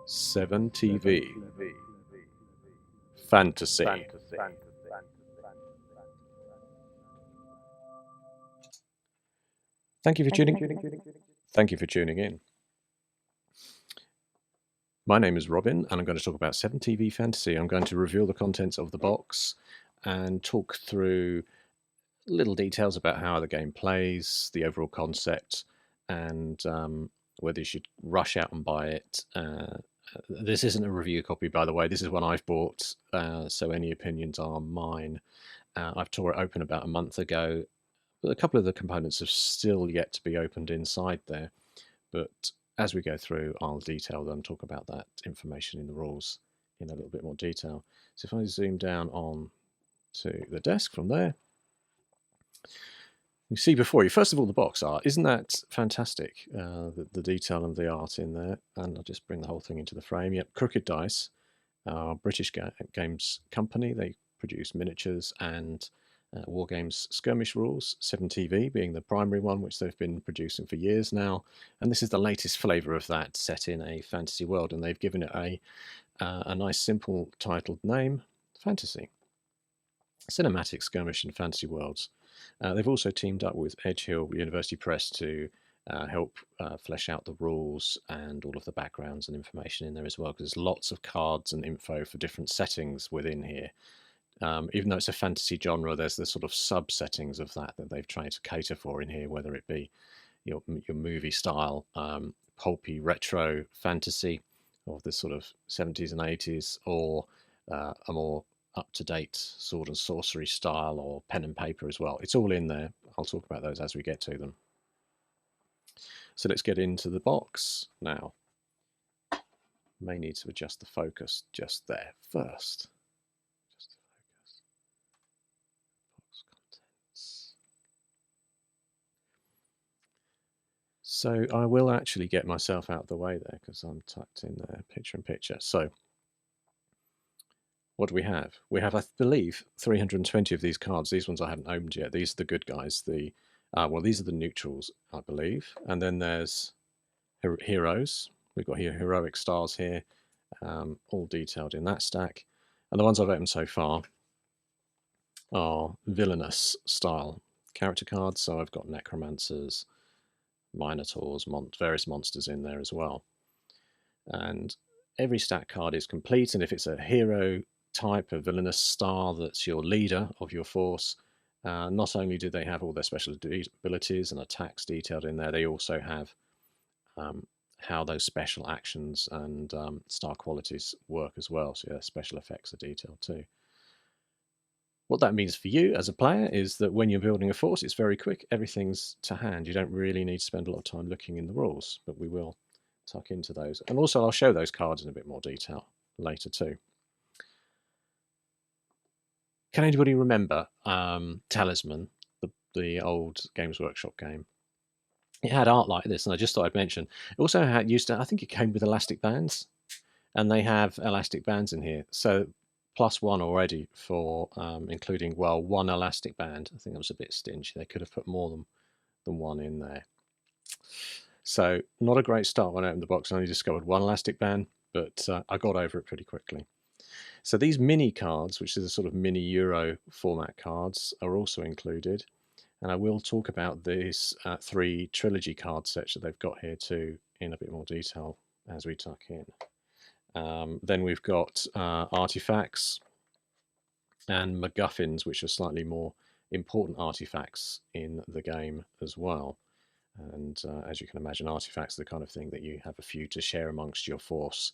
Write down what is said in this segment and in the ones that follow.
7 TV Fantasy. Thank you for tuning in. My name is Robin, and I'm going to talk about 7 TV Fantasy. I'm going to reveal the contents of the box and talk through little details about how the game plays, the overall concept, and whether you should rush out and buy it. This isn't a review copy, by the way. This is one I've bought, so any opinions are mine. I've tore it open about a month ago, but a couple of the components have still yet to be opened inside there. But as we go through, I'll detail them, talk about that information in the rules in a little bit more detail. So if I zoom down on to the desk from there, you see before you, first of all, the box art. Isn't that fantastic? The detail and the art in there. And I'll just bring the whole thing into the frame. Yep, Crooked Dice, British games company. They produce miniatures and war games skirmish rules, 7TV being the primary one, which they've been producing for years now. And this is the latest flavour of that, set in a fantasy world. And they've given it a nice, simple titled name, Fantasy. Cinematic skirmish in fantasy worlds. They've also teamed up with Edge Hill University Press to help flesh out the rules and all of the backgrounds and information in there as well, because there's lots of cards and info for different settings within here. Even though it's a fantasy genre, there's the sort of sub-settings of that they've tried to cater for in here, whether it be your movie style, pulpy retro fantasy of the sort of 70s and 80s, or a more up-to-date sword and sorcery style, or pen and paper as well. It's all in there. I'll talk about those as we get to them. So let's get into the box now. May need to adjust the focus just there first. Just the focus. Box contents. So I will actually get myself out of the way there because I'm tucked in there, picture in picture. So what do we have? We have, I believe, 320 of these cards. These ones I haven't opened yet. These are the good guys. Well, these are the neutrals, I believe. And then there's heroes. We've got here heroic stars here, all detailed in that stack. And the ones I've opened so far are villainous style character cards. So I've got Necromancers, Minotaurs, various monsters in there as well. And every stack card is complete. And if it's a hero type, a villainous star that's your leader of your force, not only do they have all their special abilities and attacks detailed in there, they also have how those special actions and star qualities work as well. So yeah, special effects are detailed too. What that means for you as a player is that when you're building a force, it's very quick. Everything's to hand. You don't really need to spend a lot of time looking in the rules, but we will tuck into those. And also I'll show those cards in a bit more detail later too. Can anybody remember Talisman, the old Games Workshop game? It had art like this, and I just thought I'd mention. It also had I think it came with elastic bands, and they have elastic bands in here. So +1 already for including, well, one elastic band. I think that was a bit stingy. They could have put more than one in there. So not a great start when I opened the box. I only discovered one elastic band, but I got over it pretty quickly. So these mini cards, which is a sort of mini Euro format cards, are also included. And I will talk about these 3 trilogy card sets that they've got here too in a bit more detail as we tuck in. Then we've got artifacts and MacGuffins, which are slightly more important artifacts in the game as well. And as you can imagine, artifacts are the kind of thing that you have a few to share amongst your force,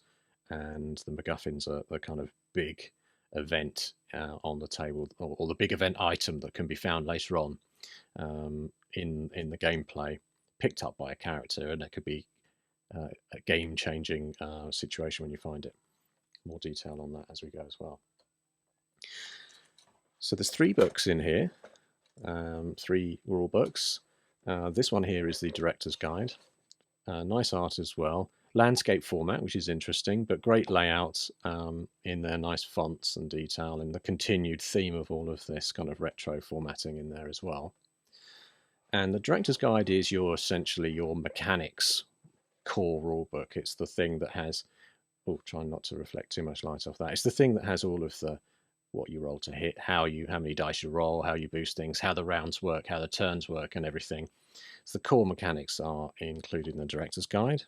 and the MacGuffins are the kind of big event on the table, or the big event item that can be found later on in the gameplay, picked up by a character, and it could be a game-changing situation when you find it. More detail on that as we go as well. So there's 3 books in here, 3 rule books. This one here is the Director's Guide. Nice art as well. Landscape format, which is interesting, but great layout in their nice fonts and detail, and the continued theme of all of this kind of retro formatting in there as well. And the Director's Guide is essentially your mechanics core rulebook. It's the thing that has oh, trying not to reflect too much light off that. It's the thing that has all of the what you roll to hit, how many dice you roll, how you boost things, how the rounds work, how the turns work, and everything. So the core mechanics are included in the director's guide.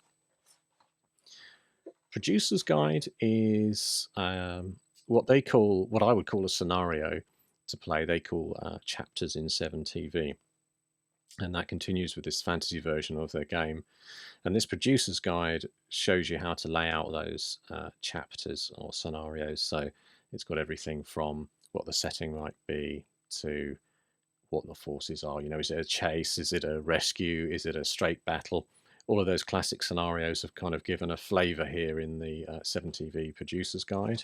Producer's guide is what I would call a scenario to play. They call chapters in 7 TV, and that continues with this fantasy version of their game. And this producer's guide shows you how to lay out those chapters or scenarios. So it's got everything from what the setting might be to what the forces are. You know, is it a chase? Is it a rescue? Is it a straight battle? All of those classic scenarios have kind of given a flavour here in the 7TV Producer's Guide.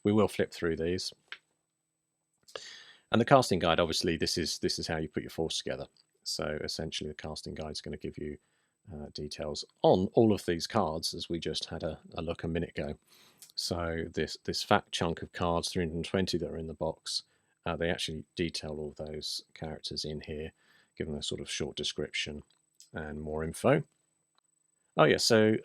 We will flip through these. And the casting guide, obviously, this is how you put your force together. So essentially, the casting guide is going to give you details on all of these cards, as we just had a look a minute ago. So this fat chunk of cards, 320 that are in the box, they actually detail all those characters in here, giving a sort of short description and more info. Oh yeah, so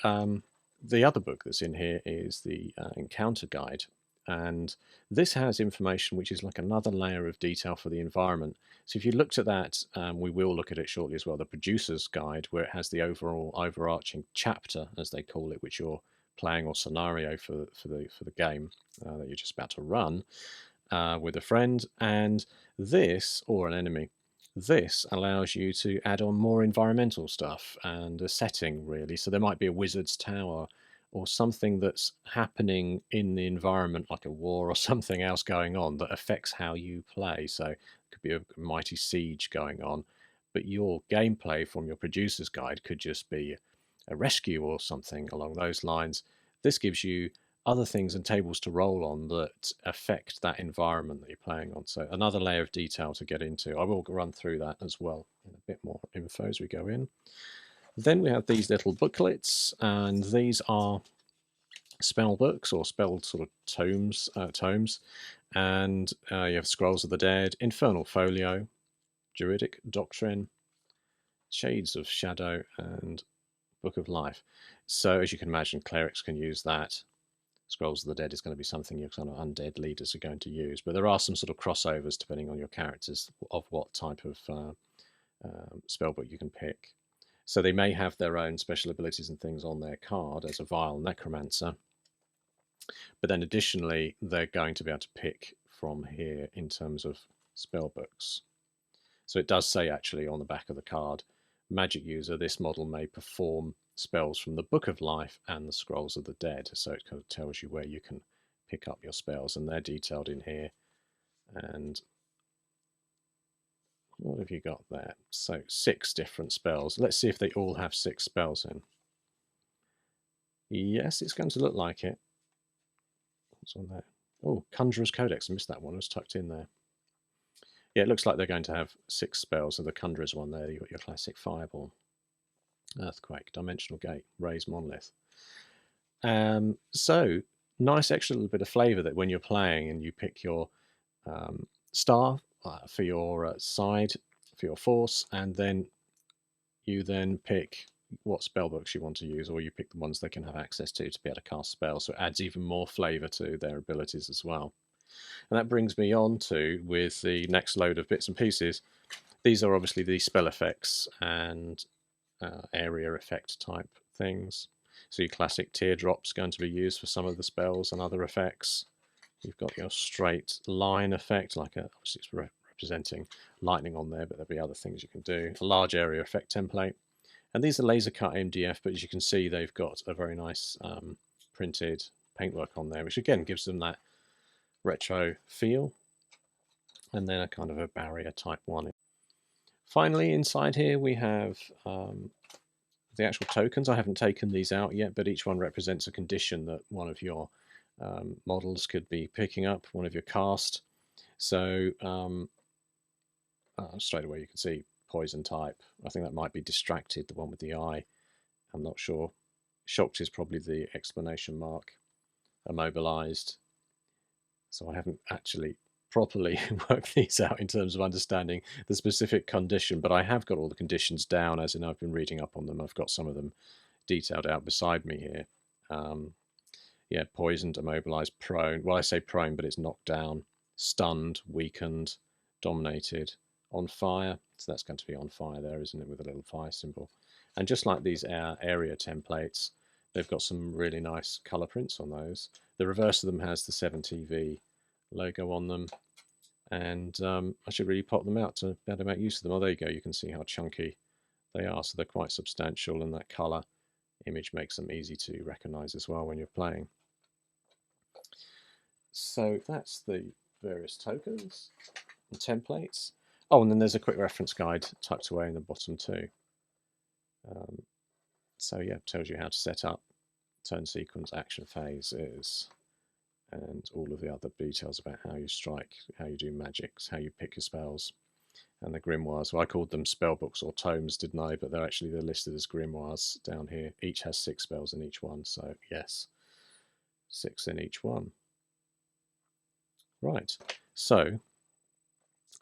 the other book that's in here is the Encounter Guide, and this has information which is like another layer of detail for the environment. So if you looked at that, we will look at it shortly as well, the Producer's Guide, where it has the overall overarching chapter, as they call it, which you're playing, or scenario for the game that you're just about to run with a friend, and this, or an enemy. This allows you to add on more environmental stuff and a setting, really. So there might be a wizard's tower or something that's happening in the environment, like a war or something else going on that affects how you play. So it could be a mighty siege going on, but your gameplay from your producer's guide could just be a rescue or something along those lines. This gives you other things and tables to roll on that affect that environment that you're playing on. So another layer of detail to get into. I will run through that as well in a bit more info as we go in. Then we have these little booklets, and these are spell books or spell sort of tomes. And you have Scrolls of the Dead, Infernal Folio, Druidic Doctrine, Shades of Shadow, and Book of Life. So as you can imagine, clerics can use that. Scrolls of the Dead is going to be something your kind of undead leaders are going to use, but there are some sort of crossovers depending on your characters of what type of spellbook you can pick. So they may have their own special abilities and things on their card as a vile necromancer, but then additionally they're going to be able to pick from here in terms of spellbooks. So it does say actually on the back of the card, magic user, this model may perform spells from the Book of Life and the Scrolls of the Dead. So it kind of tells you where you can pick up your spells, and they're detailed in here. And what have you got there? So 6 different spells. Let's see if they all have 6 spells in. Yes, it's going to look like it. What's on there? Oh, Kundra's Codex. I missed that one. It was tucked in there. Yeah, it looks like they're going to have 6 spells. So the Kundra's one there, you've got your classic Fireball, Earthquake, Dimensional Gate, Raise Monolith. So nice extra little bit of flavour that when you're playing and you pick your star for your side, for your force, and then you then pick what spellbooks you want to use, or you pick the ones they can have access to be able to cast spells. So it adds even more flavour to their abilities as well. And that brings me on to, with the next load of bits and pieces, these are obviously the spell effects and area effect type things. So your classic teardrop's going to be used for some of the spells and other effects. You've got your straight line effect, like obviously it's representing lightning on there, but there'll be other things you can do. A large area effect template. And these are laser cut MDF, but as you can see, they've got a very nice printed paintwork on there, which again gives them that retro feel. And then a kind of a barrier type one. Finally, inside here we have the actual tokens. I haven't taken these out yet, but each one represents a condition that one of your models could be picking up, one of your cast. So straight away you can see poison type. I think that might be distracted, the one with the eye. I'm not sure. Shocked is probably the exclamation mark. Immobilized. So I haven't actually properly worked these out in terms of understanding the specific condition, but I have got all the conditions down, as in I've been reading up on them. I've got some of them detailed out beside me here. yeah, poisoned, immobilized, prone. Well, I say prone, but it's knocked down, stunned, weakened, dominated, on fire. So that's going to be on fire there, isn't it, with a little fire symbol. And just like these area templates, they've got some really nice color prints on those. The reverse of them has the 7TV logo on them. And I should really pop them out to better make use of them. Oh, there you go. You can see how chunky they are. So they're quite substantial, and that color image makes them easy to recognize as well when you're playing. So that's the various tokens and templates. Oh, and then there's a quick reference guide tucked away in the bottom too. So yeah, it tells you how to set up turn sequence, action phases, and all of the other details about how you strike, how you do magics, how you pick your spells, and the grimoires. Well, I called them spell books or tomes, didn't I? But they're listed as grimoires down here. Each has 6 spells in each one, so yes, 6 in each one. Right, so,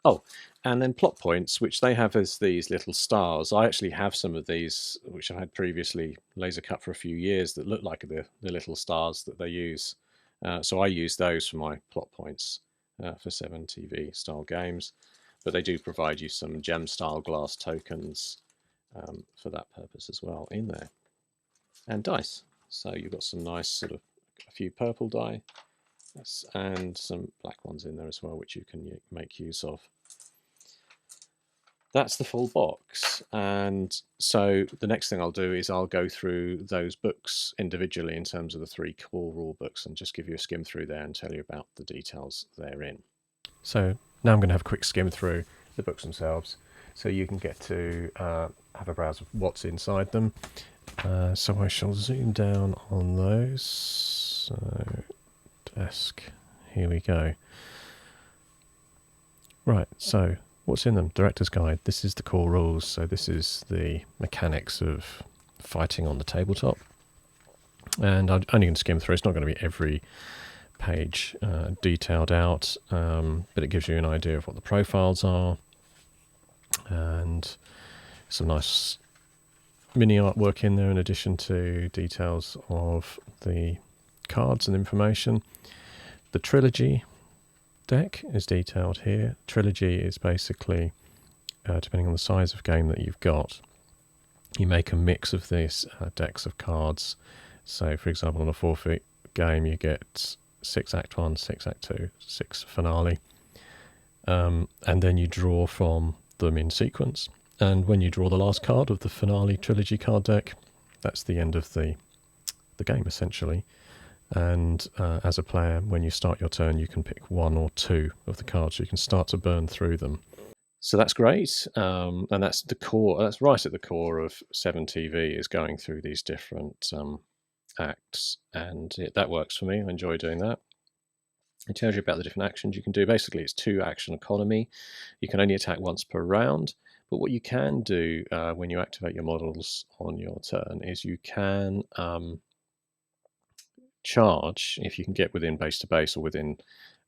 oh, and then plot points, which they have as these little stars. I actually have some of these, which I had previously laser cut for a few years, that look like the little stars that they use. So I use those for my plot points for 7TV style games, but they do provide you some gem style glass tokens for that purpose as well in there. And dice. So you've got some nice sort of a few purple die, and some black ones in there as well, which you can make use of. That's the full box, and so the next thing I'll do is I'll go through those books individually in terms of the 3 core rule books and just give you a skim through there and tell you about the details therein. So now I'm going to have a quick skim through the books themselves so you can get to have a browse of what's inside them. So I shall zoom down on those. So desk, here we go. Right, so what's in them? Director's Guide. This is the core rules. So this is the mechanics of fighting on the tabletop. And I'm only going to skim through. It's not going to be every page detailed out, but it gives you an idea of what the profiles are. And some nice mini artwork in there in addition to details of the cards and information. The Trilogy Deck is detailed here. Trilogy is basically, depending on the size of game that you've got, you make a mix of these decks of cards. So for example, on a 4-foot game you get 6 Act 1, 6 Act 2, 6 Finale, and then you draw from them in sequence. And when you draw the last card of the Finale Trilogy card deck, that's the end of the game essentially. And as a player, when you start your turn, you can pick 1 or 2 of the cards, so you can start to burn through them. So that's great, and that's the core. That's right at the core of 7TV, is going through these different acts, and that works for me. I enjoy doing that. It tells you about the different actions you can do. Basically, it's 2 action economy. You can only attack once per round, but what you can do when you activate your models on your turn is you can charge, if you can get within base to base or within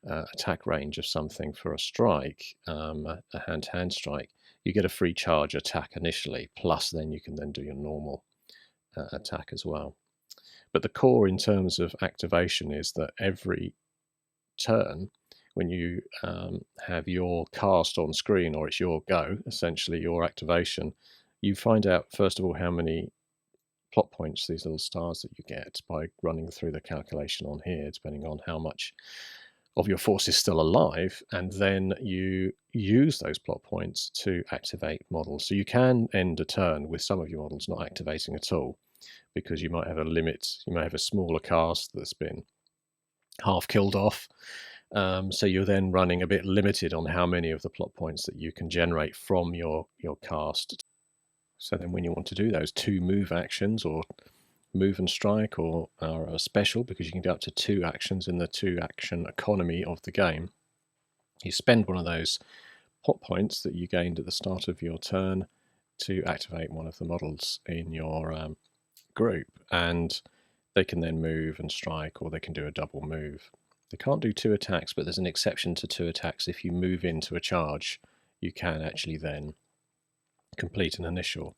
attack range of something for a strike, a hand-to-hand strike, you get a free charge attack initially, plus then you can then do your normal attack as well. But the core in terms of activation is that every turn, when you have your cast on screen, or it's your go, essentially your activation, you find out first of all how many plot points, these little stars that you get, by running through the calculation on here, depending on how much of your force is still alive, and then you use those plot points to activate models. So you can end a turn with some of your models not activating at all, because you might have a limit, you may have a smaller cast that's been half killed off, so you're then running a bit limited on how many of the plot points that you can generate from your cast. So then when you want to do those 2 move actions, or move and strike, or a special, because you can do up to 2 actions in the 2 action economy of the game, you spend one of those plot points that you gained at the start of your turn to activate one of the models in your group, and they can then move and strike, or they can do a double move. They can't do 2 attacks, but there's an exception to 2 attacks. If you move into a charge, you can actually then complete an initial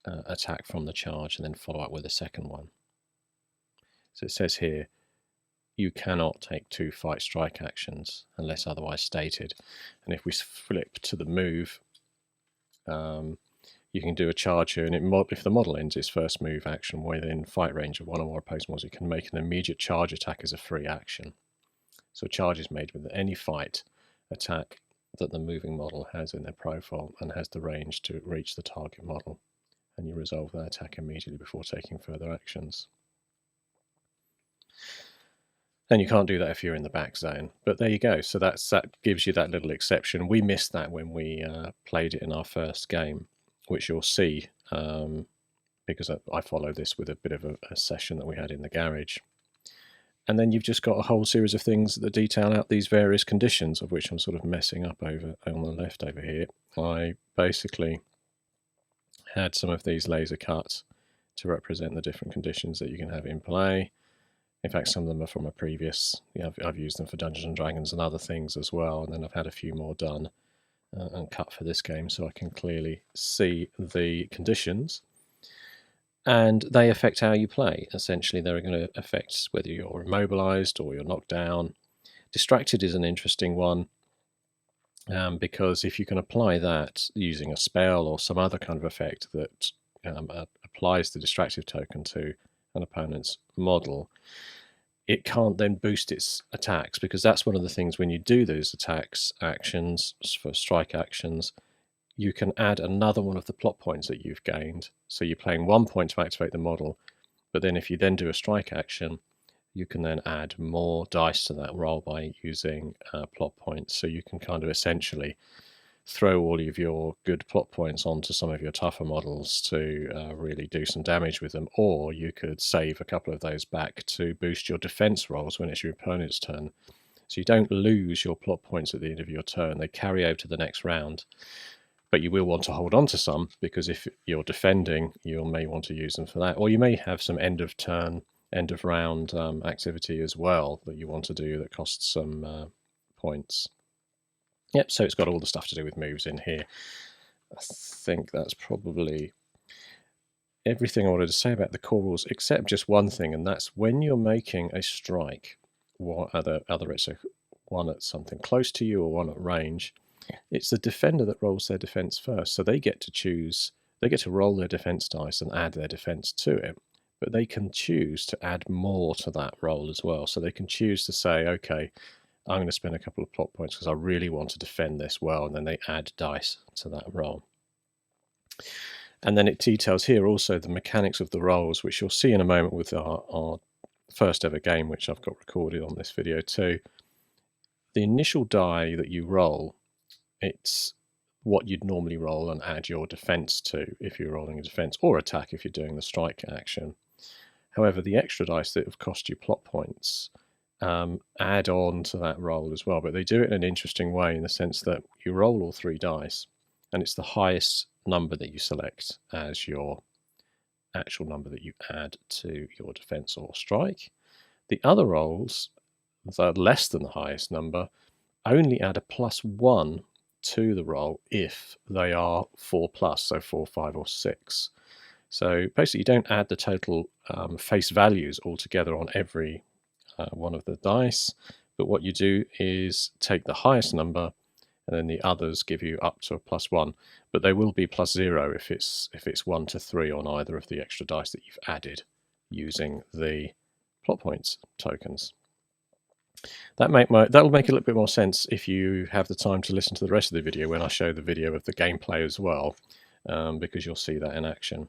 attack from the charge and then follow up with a second one. So it says here, you cannot take 2 fight strike actions unless otherwise stated. And if we flip to the move, you can do a charge here, and if the model ends its first move action within fight range of one or more opposing models, you can make an immediate charge attack as a free action. So a charge is made with any fight attack that the moving model has in their profile and has the range to reach the target model, and you resolve that attack immediately before taking further actions. And you can't do that if you're in the back zone. But there you go. So that gives you that little exception. We missed that when we played it in our first game, which you'll see because I follow this with a bit of a session that we had in the garage. And then you've just got a whole series of things that detail out these various conditions, of which I'm sort of messing up over on the left over here. I basically had some of these laser cuts to represent the different conditions that you can have in play. In fact, some of them are from a previous, I've used them for Dungeons and Dragons and other things as well, and then I've had a few more done and cut for this game so I can clearly see the conditions. And they affect how you play. Essentially, they're going to affect whether you're immobilized or you're knocked down. Distracted is an interesting one because if you can apply that using a spell or some other kind of effect that applies the distractive token to an opponent's model, it can't then boost its attacks, because that's one of the things when you do those attacks actions for strike actions, you can add another one of the plot points that you've gained. So you're playing 1 point to activate the model, but then if you then do a strike action, you can then add more dice to that roll by using plot points. So you can kind of essentially throw all of your good plot points onto some of your tougher models to really do some damage with them, or you could save a couple of those back to boost your defense rolls when it's your opponent's turn. So you don't lose your plot points at the end of your turn. They carry over to the next round. But you will want to hold on to some, because if you're defending, you may want to use them for that. Or you may have some end of turn, end of round activity as well that you want to do that costs some points. Yep, so it's got all the stuff to do with moves in here. I think that's probably everything I wanted to say about the core rules, except just one thing, and that's when you're making a strike, either it's one at something close to you or one at range, it's the defender that rolls their defense first. So they get to choose, they get to roll their defense dice and add their defense to it, but they can choose to add more to that roll as well. So they can choose to say, okay, I'm going to spend a couple of plot points because I really want to defend this well, and then they add dice to that roll. And then it details here also the mechanics of the rolls, which you'll see in a moment with our first ever game, which I've got recorded on this video too. The initial die that you roll, it's what you'd normally roll and add your defense to if you're rolling a defense, or attack if you're doing the strike action. However, the extra dice that have cost you plot points add on to that roll as well, but they do it in an interesting way in the sense that you roll all 3 dice and it's the highest number that you select as your actual number that you add to your defense or strike. The other rolls that are less than the highest number only add a +1 to the roll if they are 4+, so 4, 5 or 6. So basically you don't add the total face values altogether on every one of the dice, but what you do is take the highest number and then the others give you up to a +1, but they will be +0 if it's 1 to 3 on either of the extra dice that you've added using the plot points tokens. That'll make a little bit more sense if you have the time to listen to the rest of the video when I show the video of the gameplay as well, because you'll see that in action.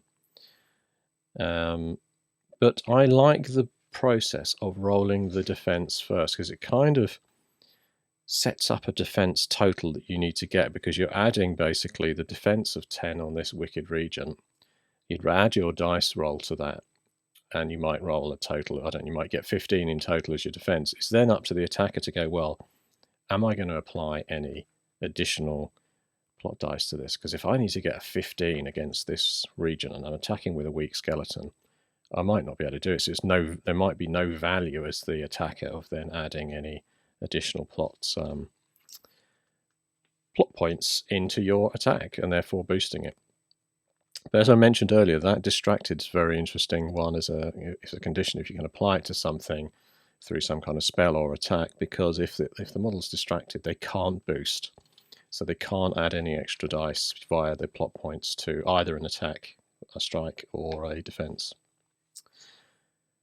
But I like the process of rolling the defense first, because it kind of sets up a defense total that you need to get, because you're adding basically the defense of 10 on this wicked region. You'd add your dice roll to that, and you might roll a total, you might get 15 in total as your defense. It's then up to the attacker to go, well, am I going to apply any additional plot dice to this? Because if I need to get a 15 against this region and I'm attacking with a weak skeleton, I might not be able to do it. So there might be no value as the attacker of then adding any additional plot points into your attack and therefore boosting it. But as I mentioned earlier, that distracted is a very interesting one as a condition. If you can apply it to something, through some kind of spell or attack, because if the model's distracted, they can't boost. So they can't add any extra dice via their plot points to either an attack, a strike, or a defense.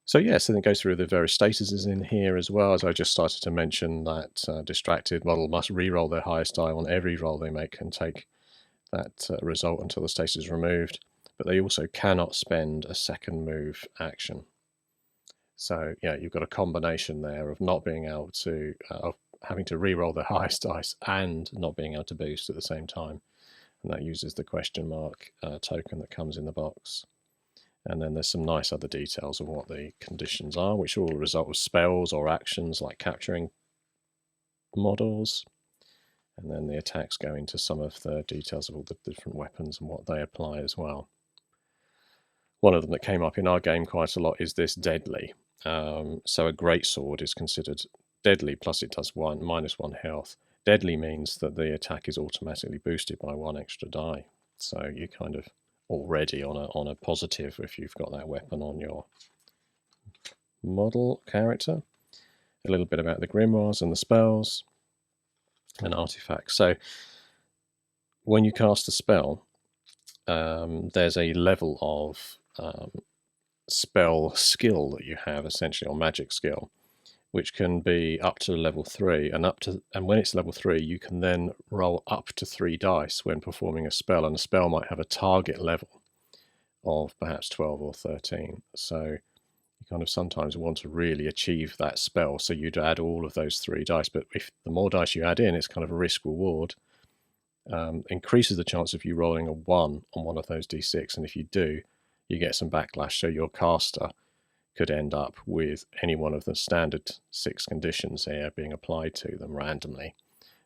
So yes, and it goes through the various statuses in here as well, as I just started to mention that distracted model must re-roll their highest die on every roll they make and take that result until the status is removed. But they also cannot spend a second move action. So yeah, you've got a combination there of not being able to, of having to re-roll their highest dice and not being able to boost at the same time. And that uses the question mark token that comes in the box. And then there's some nice other details of what the conditions are, which are all a result of spells or actions like capturing models. And then the attacks go into some of the details of all the different weapons and what they apply as well. One of them that came up in our game quite a lot is this deadly. So a greatsword is considered deadly, plus it does -1 health. Deadly means that the attack is automatically boosted by 1 extra die. So you kind of already on a positive if you've got that weapon on your model character. A little bit about the grimoires and the spells and artifacts. So when you cast a spell, there's a level of spell skill that you have, essentially, or magic skill, which can be up to level 3, and when it's level 3, you can then roll up to 3 dice when performing a spell, and a spell might have a target level of perhaps 12 or 13. So you kind of sometimes want to really achieve that spell, so you'd add all of those 3 dice. But if the more dice you add in, it's kind of a risk reward. Increases the chance of you rolling a 1 on one of those d6, and if you do, you get some backlash. So your caster could end up with any one of the standard 6 conditions here being applied to them randomly,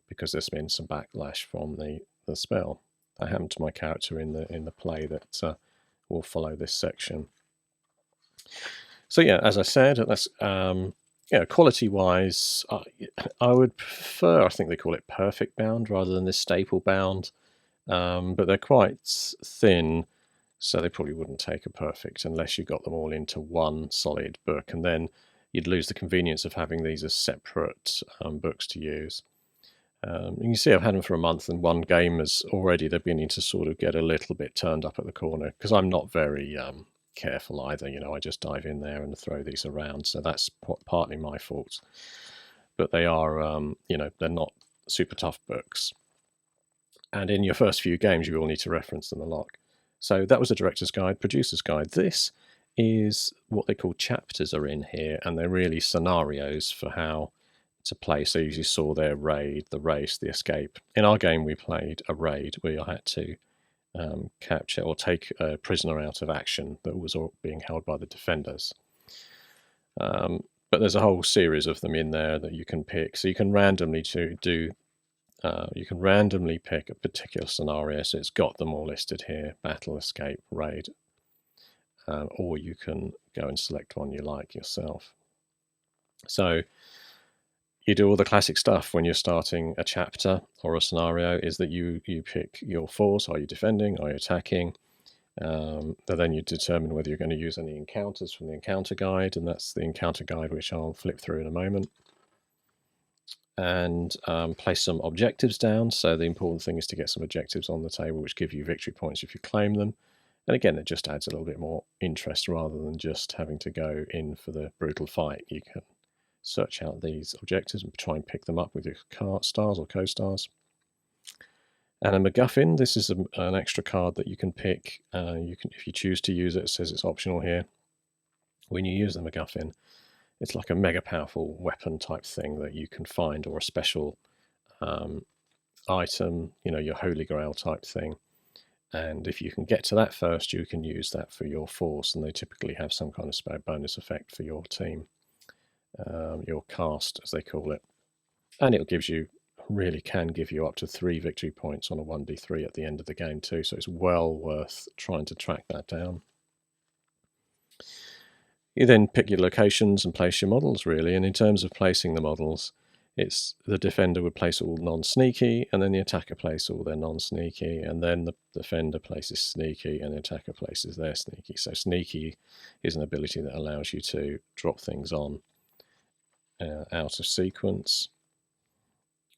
because there's been some backlash from the spell. That happened to my character in the play that will follow this section. So yeah, as I said, that's quality-wise, I would prefer, I think they call it perfect bound rather than this staple bound, but they're quite thin, so they probably wouldn't take a perfect unless you got them all into one solid book, and then you'd lose the convenience of having these as separate books to use. You can see I've had them for a month, and one game is already they're beginning to sort of get a little bit turned up at the corner, because I'm not very careful either. I just dive in there and throw these around, so that's partly my fault. But they are, they're not super tough books. And in your first few games, you will need to reference them a lot. So that was a director's guide, producer's guide. This is what they call chapters are in here, and they're really scenarios for how to play. So you saw their raid, the race, the escape. In our game, we played a raid where you had to capture or take a prisoner out of action that was being held by the defenders. But there's a whole series of them in there that you can pick. So you can randomly you can randomly pick a particular scenario. So it's got them all listed here: battle, escape, raid. Or you can go and select one you like yourself. So you do all the classic stuff when you're starting a chapter or a scenario, is that you pick your force. Are you defending? Are you attacking? Then you determine whether you're going to use any encounters from the encounter guide, and that's the encounter guide which I'll flip through in a moment. And place some objectives down. So the important thing is to get some objectives on the table which give you victory points if you claim them. And again, it just adds a little bit more interest rather than just having to go in for the brutal fight. You can search out these objectives and try and pick them up with your stars or co-stars. And a MacGuffin, this is an extra card that you can pick. If you choose to use it, it says it's optional here. When you use the MacGuffin, it's like a mega powerful weapon type thing that you can find, or a special item, your holy grail type thing. And if you can get to that first, you can use that for your force, and they typically have some kind of bonus effect for your team. Your cast, as they call it. And it can give you up to 3 victory points on a 1d3 at the end of the game too, so it's well worth trying to track that down. You then pick your locations and place your models, really, and in terms of placing the models, it's the defender would place all non-sneaky, and then the attacker place all their non-sneaky, and then the defender places sneaky, and the attacker places their sneaky. So sneaky is an ability that allows you to drop things on out of sequence.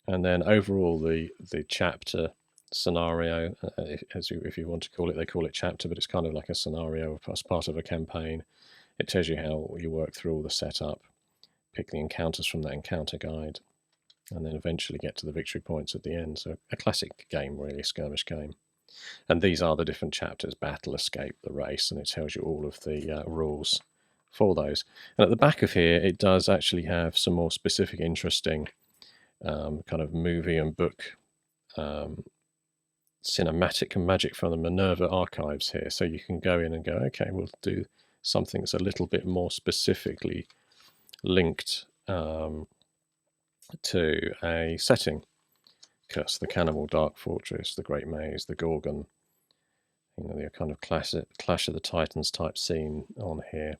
And then overall, the chapter scenario, if you want to call it, they call it chapter, but it's kind of like a scenario as part of a campaign. It tells you how you work through all the setup, pick the encounters from that encounter guide, and then eventually get to the victory points at the end. So a classic game, really, a skirmish game. And these are the different chapters: battle, escape, the race, and it tells you all of the rules for those. And at the back of here, it does actually have some more specific, interesting kind of movie and book cinematic and magic from the Minerva archives here. So you can go in and go, okay, we'll do something that's a little bit more specifically linked to a setting. Curse the Cannibal, Dark Fortress, the Great Maze, the Gorgon, you know, the kind of Clash of the Titans type scene on here.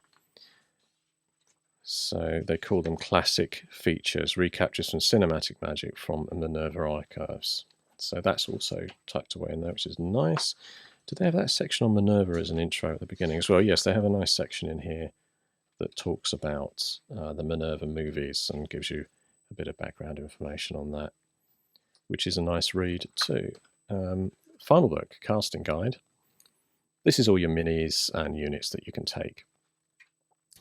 So they call them classic features, recaptures from cinematic magic from Minerva archives. So that's also tucked away in there, which is nice. Do they have that section on Minerva as an intro at the beginning as well? Yes, they have a nice section in here that talks about the Minerva movies and gives you a bit of background information on that, which is a nice read too. Final book, Casting Guide. This is all your minis and units that you can take.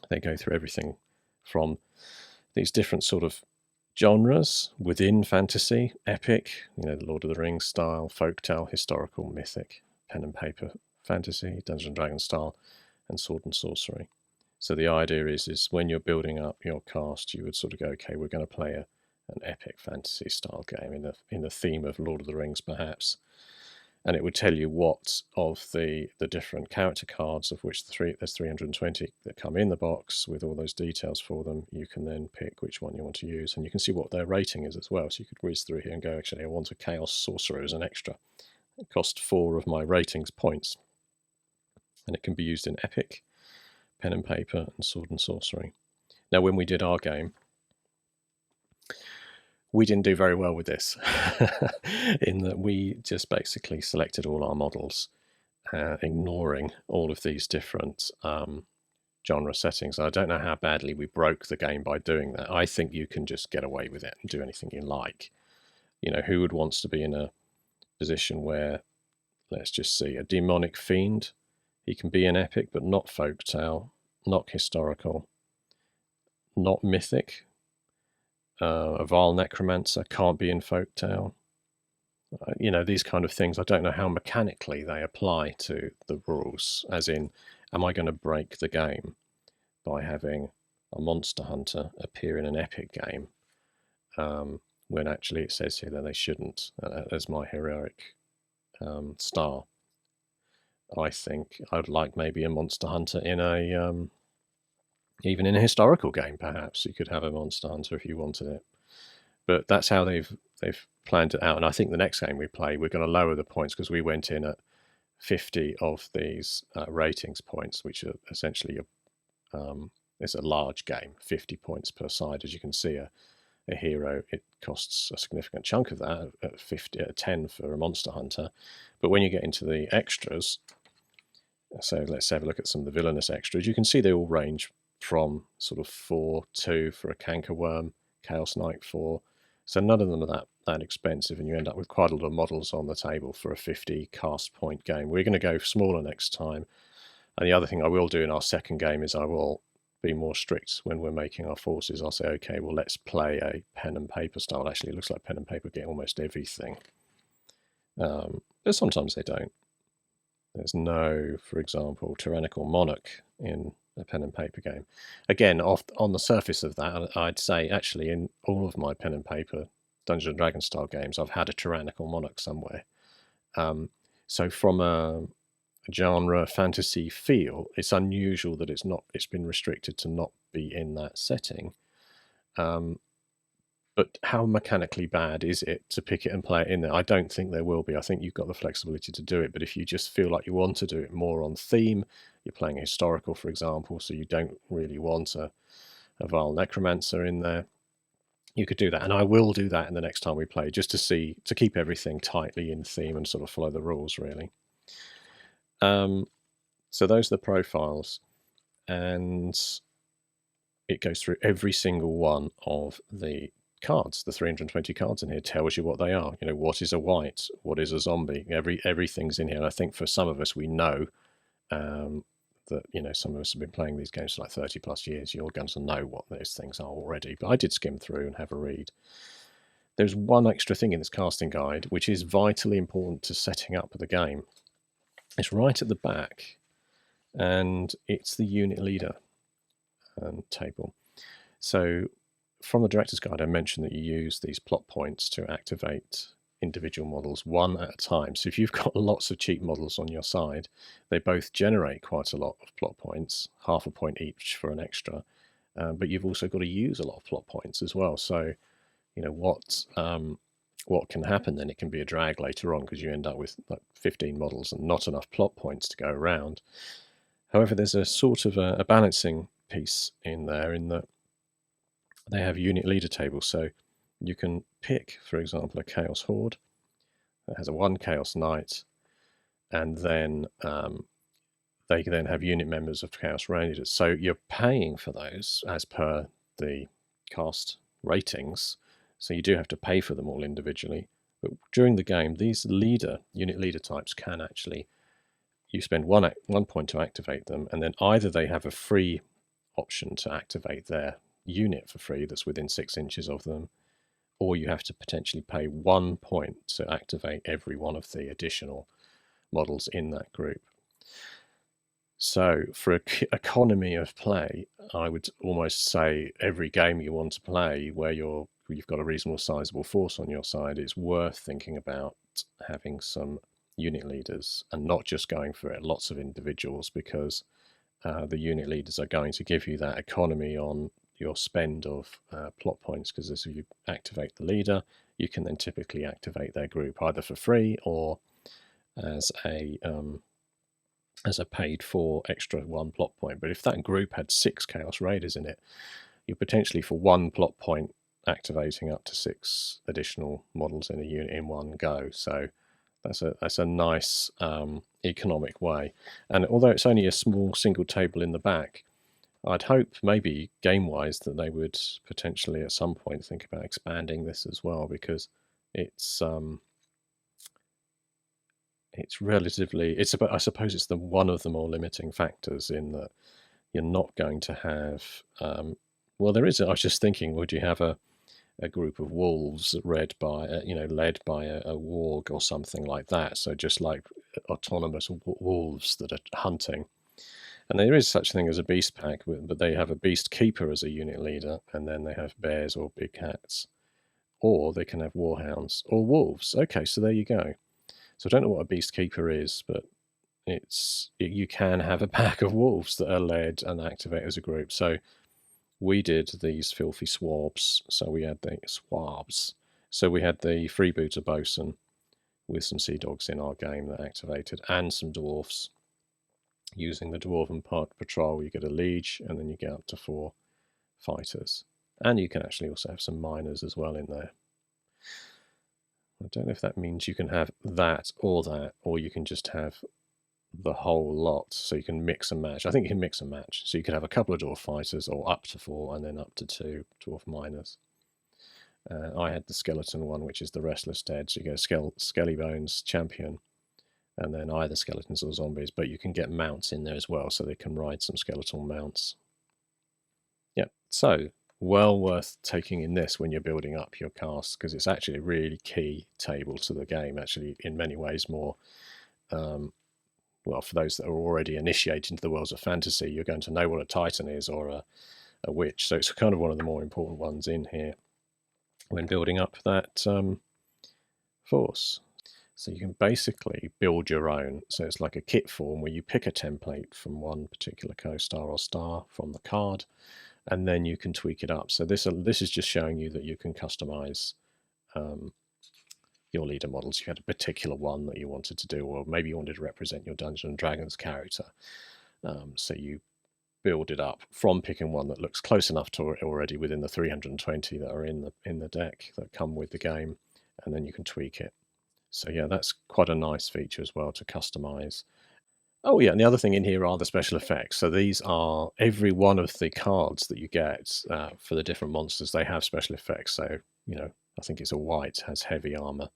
They go through everything from these different sort of genres within fantasy, epic, you know, the Lord of the Rings style, folktale, historical, mythic, pen and paper, fantasy, Dungeons and Dragons style, and sword and sorcery. So the idea is when you're building up your cast, you would sort of go, okay, we're going to play an epic fantasy style game in the theme of Lord of the Rings, perhaps. And it would tell you what of the different character cards, of which there's 320 that come in the box with all those details for them. You can then pick which one you want to use, and you can see what their rating is as well. So you could whiz through here and go, actually, I want a Chaos Sorcerer as an extra. It cost 4 of my ratings points. And it can be used in Epic, Pen and Paper, and Sword and Sorcery. Now, when we did our game, we didn't do very well with this in that we just basically selected all our models, ignoring all of these different genre settings. I don't know how badly we broke the game by doing that. I think you can just get away with it and do anything you like. You know, who would want to be in a position where, let's just see, a demonic fiend, he can be an epic, but not folktale, not historical, not mythic. A vile necromancer can't be in folktale. You know, these kind of things. I don't know how mechanically they apply to the rules, as in, am I going to break the game by having a monster hunter appear in an epic game when actually it says here that they shouldn't as my heroic star. I think I'd like maybe a monster hunter in a even in a historical game, perhaps you could have a monster hunter if you wanted it. But that's how they've planned it out. And I think the next game we play, we're going to lower the points because we went in at 50 of these ratings points, which are essentially it's a large game, 50 points per side. As you can see, a hero, it costs a significant chunk of that at 10 for a monster hunter. But when you get into the extras, so let's have a look at some of the villainous extras. You can see they all range from sort of 4-2 for a Cankerworm, Chaos Knight 4. So none of them are that expensive, and you end up with quite a lot of models on the table for a 50 cast point game. We're going to go smaller next time. And the other thing I will do in our second game is I will be more strict when we're making our forces. I'll say, okay, well, let's play a pen and paper style. Actually, it looks like pen and paper get almost everything. But sometimes they don't. There's no, for example, Tyrannical Monarch in a pen and paper game. Again, on the surface of that, I'd say actually in all of my pen and paper Dungeons and Dragons style games, I've had a Tyrannical Monarch somewhere. So from a genre fantasy feel, it's unusual that it's been restricted to not be in that setting. But how mechanically bad is it to pick it and play it in there? I don't think there will be. I think you've got the flexibility to do it. But if you just feel like you want to do it more on theme, you're playing a historical, for example, so you don't really want a vile necromancer in there, you could do that. And I will do that in the next time we play, just to keep everything tightly in theme and sort of follow the rules, really. So those are the profiles. And it goes through every single one of the cards. The 320 cards in here tells you what they are. You know, what is a wight, what is a zombie. Everything's in here. And I think for some of us, we know that, you know, some of us have been playing these games for like 30 plus years. You're going to know what those things are already. But I did skim through and have a read. There's one extra thing in this casting guide, which is vitally important to setting up the game. It's right at the back, and it's the unit leader table. So from the director's guide, I mentioned that you use these plot points to activate individual models one at a time. So if you've got lots of cheap models on your side, they both generate quite a lot of plot points, half a point each for an extra, but you've also got to use a lot of plot points as well. So you know what can happen then, it can be a drag later on because you end up with like 15 models and not enough plot points to go around. However, there's a sort of a balancing piece in there, in that they have unit leader tables. So you can pick, for example, a Chaos Horde that has a 1 Chaos Knight, and then they then have unit members of Chaos Rangers. So you're paying for those as per the cast ratings. So you do have to pay for them all individually. But during the game, these unit leader types can actually, you spend one point to activate them, and then either they have a free option to activate their unit for free that's within 6 inches of them, or you have to potentially pay 1 point to activate every one of the additional models in that group. So for economy of play, I would almost say every game you want to play where you've got a reasonable sizable force on your side, it's worth thinking about having some unit leaders and not just going for lots of individuals, because the unit leaders are going to give you that economy on your spend of plot points, because as you activate the leader, you can then typically activate their group either for free or as a paid for extra 1 plot point. But if that group had 6 Chaos Raiders in it, you're potentially for 1 plot point activating up to 6 additional models in a unit in one go. So that's a nice economic way. And although it's only a small single table in the back, I'd hope maybe game-wise that they would potentially at some point think about expanding this as well, because it's relatively, I suppose it's one of the more limiting factors, in that you're not going to have, well, there is, I was just thinking, would you have a group of wolves led by a warg or something like that? So just like autonomous wolves that are hunting. And there is such a thing as a beast pack, but they have a beast keeper as a unit leader, and then they have bears or big cats, or they can have warhounds or wolves. Okay, so there you go. So I don't know what a beast keeper is, but you can have a pack of wolves that are led and activate as a group. So we did these filthy swabs. So we had the swabs. So we had the freebooter bosun with some sea dogs in our game that activated, and some dwarfs. Using the dwarven patrol, you get a liege, and then you get up to 4 fighters. And you can actually also have some miners as well in there. I don't know if that means you can have that, or you can just have the whole lot. So you can mix and match. I think you can mix and match. So you could have a couple of dwarf fighters, or up to 4, and then up to 2 dwarf miners. I had the skeleton one, which is the Restless Dead. So you go Skelly Bones champion, and then either skeletons or zombies, but you can get mounts in there as well, so they can ride some skeletal mounts. Yeah, so well worth taking in this when you're building up your cast, because it's actually a really key table to the game, actually in many ways more, well, for those that are already initiated into the worlds of fantasy, you're going to know what a titan is, or a witch, so it's kind of one of the more important ones in here when building up that force. So you can basically build your own. So it's like a kit form where you pick a template from one particular co-star or star from the card, and then you can tweak it up. So this is just showing you that you can customize your leader models. You had a particular one that you wanted to do, or maybe you wanted to represent your Dungeons and Dragons character. So you build it up from picking one that looks close enough to already within the 320 that are in the deck that come with the game, and then you can tweak it. So yeah, that's quite a nice feature as well to customize. Oh yeah, and the other thing in here are the special effects. So these are every one of the cards that you get for the different monsters. They have special effects. So I think it's a white has heavy armor.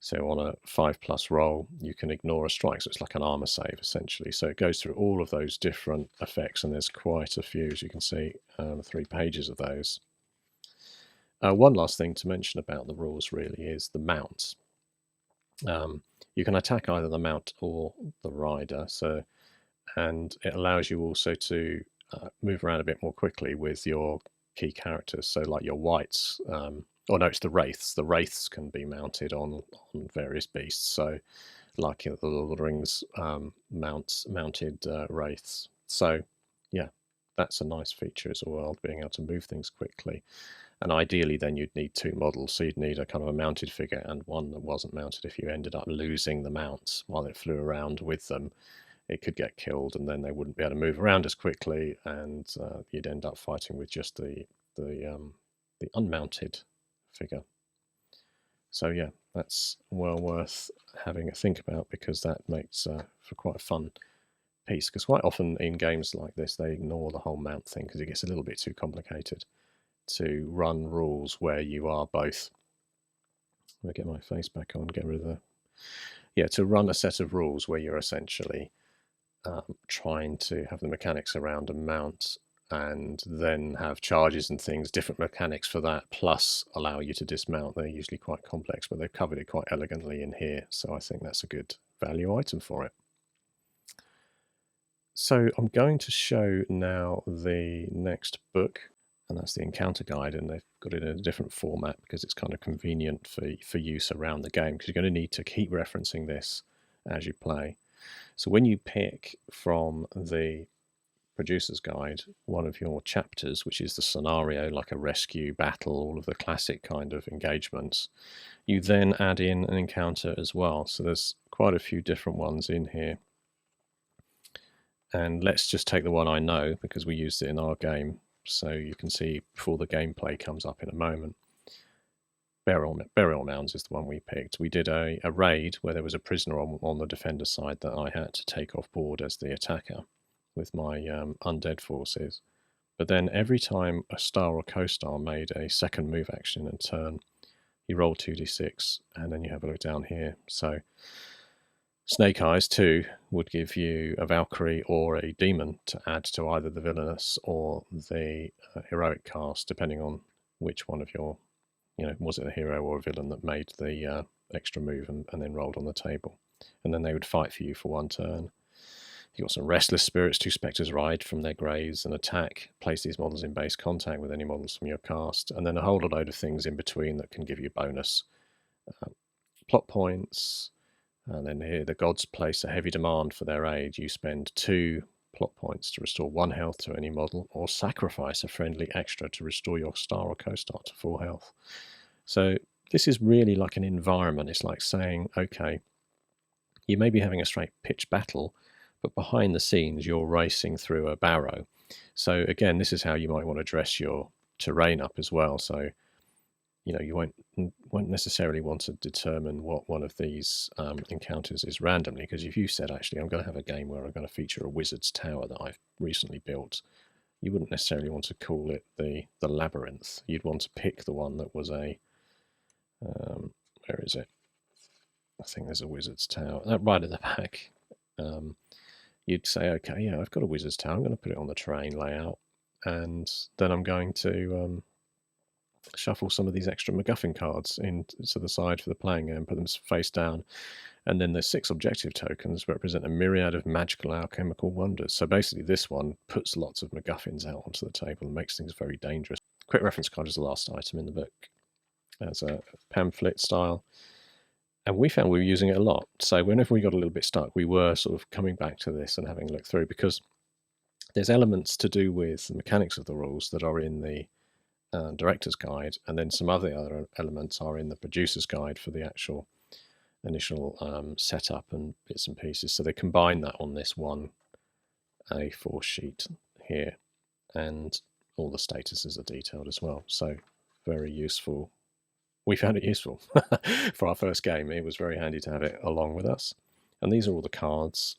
So on a 5+ roll, you can ignore a strike. So it's like an armor save essentially. So it goes through all of those different effects, and there's quite a few, as you can see, 3 pages of those. One last thing to mention about the rules really is the mounts. You can attack either the mount or the rider, and it allows you also to move around a bit more quickly with your key characters. So like your wights, no, it's the wraiths. The wraiths can be mounted on various beasts. So like the Lord of the Rings mounted wraiths. So yeah, that's a nice feature as well, being able to move things quickly. And ideally then you'd need 2 models, so you'd need a kind of a mounted figure and one that wasn't mounted. If you ended up losing the mounts while it flew around with them, it could get killed, and then they wouldn't be able to move around as quickly, and you'd end up fighting with just the unmounted figure. So yeah, that's well worth having a think about, because that makes for quite a fun piece. Because quite often in games like this, they ignore the whole mount thing because it gets a little bit too complicated to run rules where you are both. Let me get my face back on, get rid of to run a set of rules where you're essentially trying to have the mechanics around a mount and then have charges and things, different mechanics for that, plus allow you to dismount. They're usually quite complex, but they've covered it quite elegantly in here, so I think that's a good value item for it. So I'm going to show now the next book, and that's the encounter guide, and they've got it in a different format because it's kind of convenient for use around the game, because you're going to need to keep referencing this as you play. So when you pick from the producer's guide one of your chapters, which is the scenario, like a rescue, battle, all of the classic kind of engagements, you then add in an encounter as well. So there's quite a few different ones in here. And let's just take the one I know because we used it in our game, so you can see before the gameplay comes up in a moment. Burial Mounds is the one we picked. We did a raid where there was a prisoner on the defender side that I had to take off board as the attacker with my undead forces. But then every time a star or co-star made a second move action in a turn, you roll 2d6, and then you have a look down here. So Snake Eyes 2 would give you a Valkyrie or a Demon to add to either the villainous or the heroic cast, depending on which one of your, was it a hero or a villain that made the extra move and then rolled on the table. And then they would fight for you for 1 turn. You've got some Restless Spirits. 2 Spectres ride from their graves and attack. Place these models in base contact with any models from your cast. And then a whole load of things in between that can give you bonus plot points. And then here the gods place a heavy demand for their aid. You spend 2 plot points to restore 1 health to any model, or sacrifice a friendly extra to restore your star or co-star to full health. So this is really like an environment. It's like saying, okay, you may be having a straight pitch battle, but behind the scenes you're racing through a barrow. So again, this is how you might want to dress your terrain up as well. So you won't necessarily want to determine what one of these encounters is randomly, because if you said, actually, I'm going to have a game where I'm going to feature a wizard's tower that I've recently built, you wouldn't necessarily want to call it the labyrinth. You'd want to pick the one that was a where is it? I think there's a wizard's tower right at the back. You'd say, okay, yeah, I've got a wizard's tower. I'm going to put it on the terrain layout, and then I'm going to shuffle some of these extra MacGuffin cards into the side for the playing game, put them face down, and then there's 6 objective tokens represent a myriad of magical alchemical wonders. So basically this one puts lots of MacGuffins out onto the table and makes things very dangerous. Quick reference card is the last item in the book as a pamphlet style, and we found we were using it a lot. So whenever we got a little bit stuck, we were sort of coming back to this and having a look through, because there's elements to do with the mechanics of the rules that are in the director's guide, and then some other elements are in the producer's guide for the actual initial setup and bits and pieces. So they combine that on this one A4 sheet here, and all the statuses are detailed as well. So very useful. We found it useful for our first game. It was very handy to have it along with us. And these are all the cards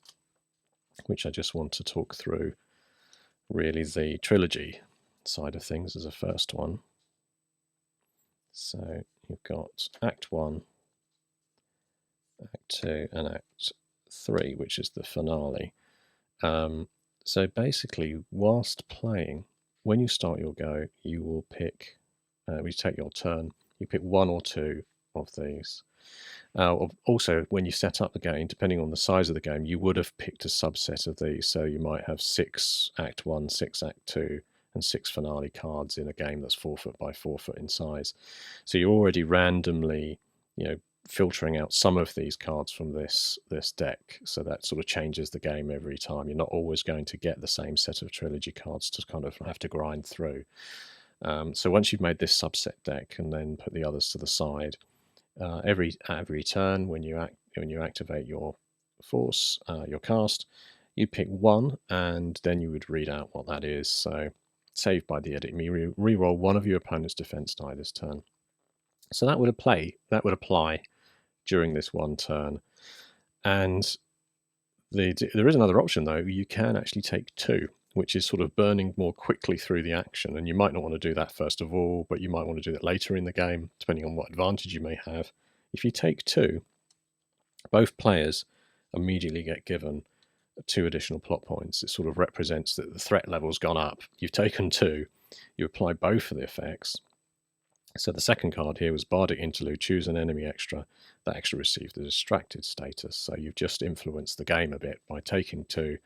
which I just want to talk through, really the trilogy side of things as a first one. So you've got Act 1, Act 2, and Act 3, which is the finale. So basically, whilst playing, when you start your go, you will pick, when you take your turn, you pick one or two of these. Also, when you set up the game, depending on the size of the game, you would have picked a subset of these. So you might have 6 Act 1, 6 Act 2, and 6 finale cards in a game that's 4 foot by 4 foot in size. So you're already randomly, filtering out some of these cards from this deck, so that sort of changes the game every time. You're not always going to get the same set of trilogy cards to kind of have to grind through. So once you've made this subset deck and then put the others to the side, every turn when you activate your force, your cast, you pick one, and then you would read out what that is. So saved by the edit, you re-roll one of your opponent's defense die this turn. So that would apply during this one turn. And there is another option, though. You can actually take 2, which is sort of burning more quickly through the action. And you might not want to do that first of all, but you might want to do that later in the game, depending on what advantage you may have. If you take 2, both players immediately get given 2 additional plot points. It sort of represents that the threat level's gone up. You've taken 2, you apply both of the effects. So the second card here was Bardic Interlude, choose an enemy extra. That extra received the distracted status. So you've just influenced the game a bit by taking 2.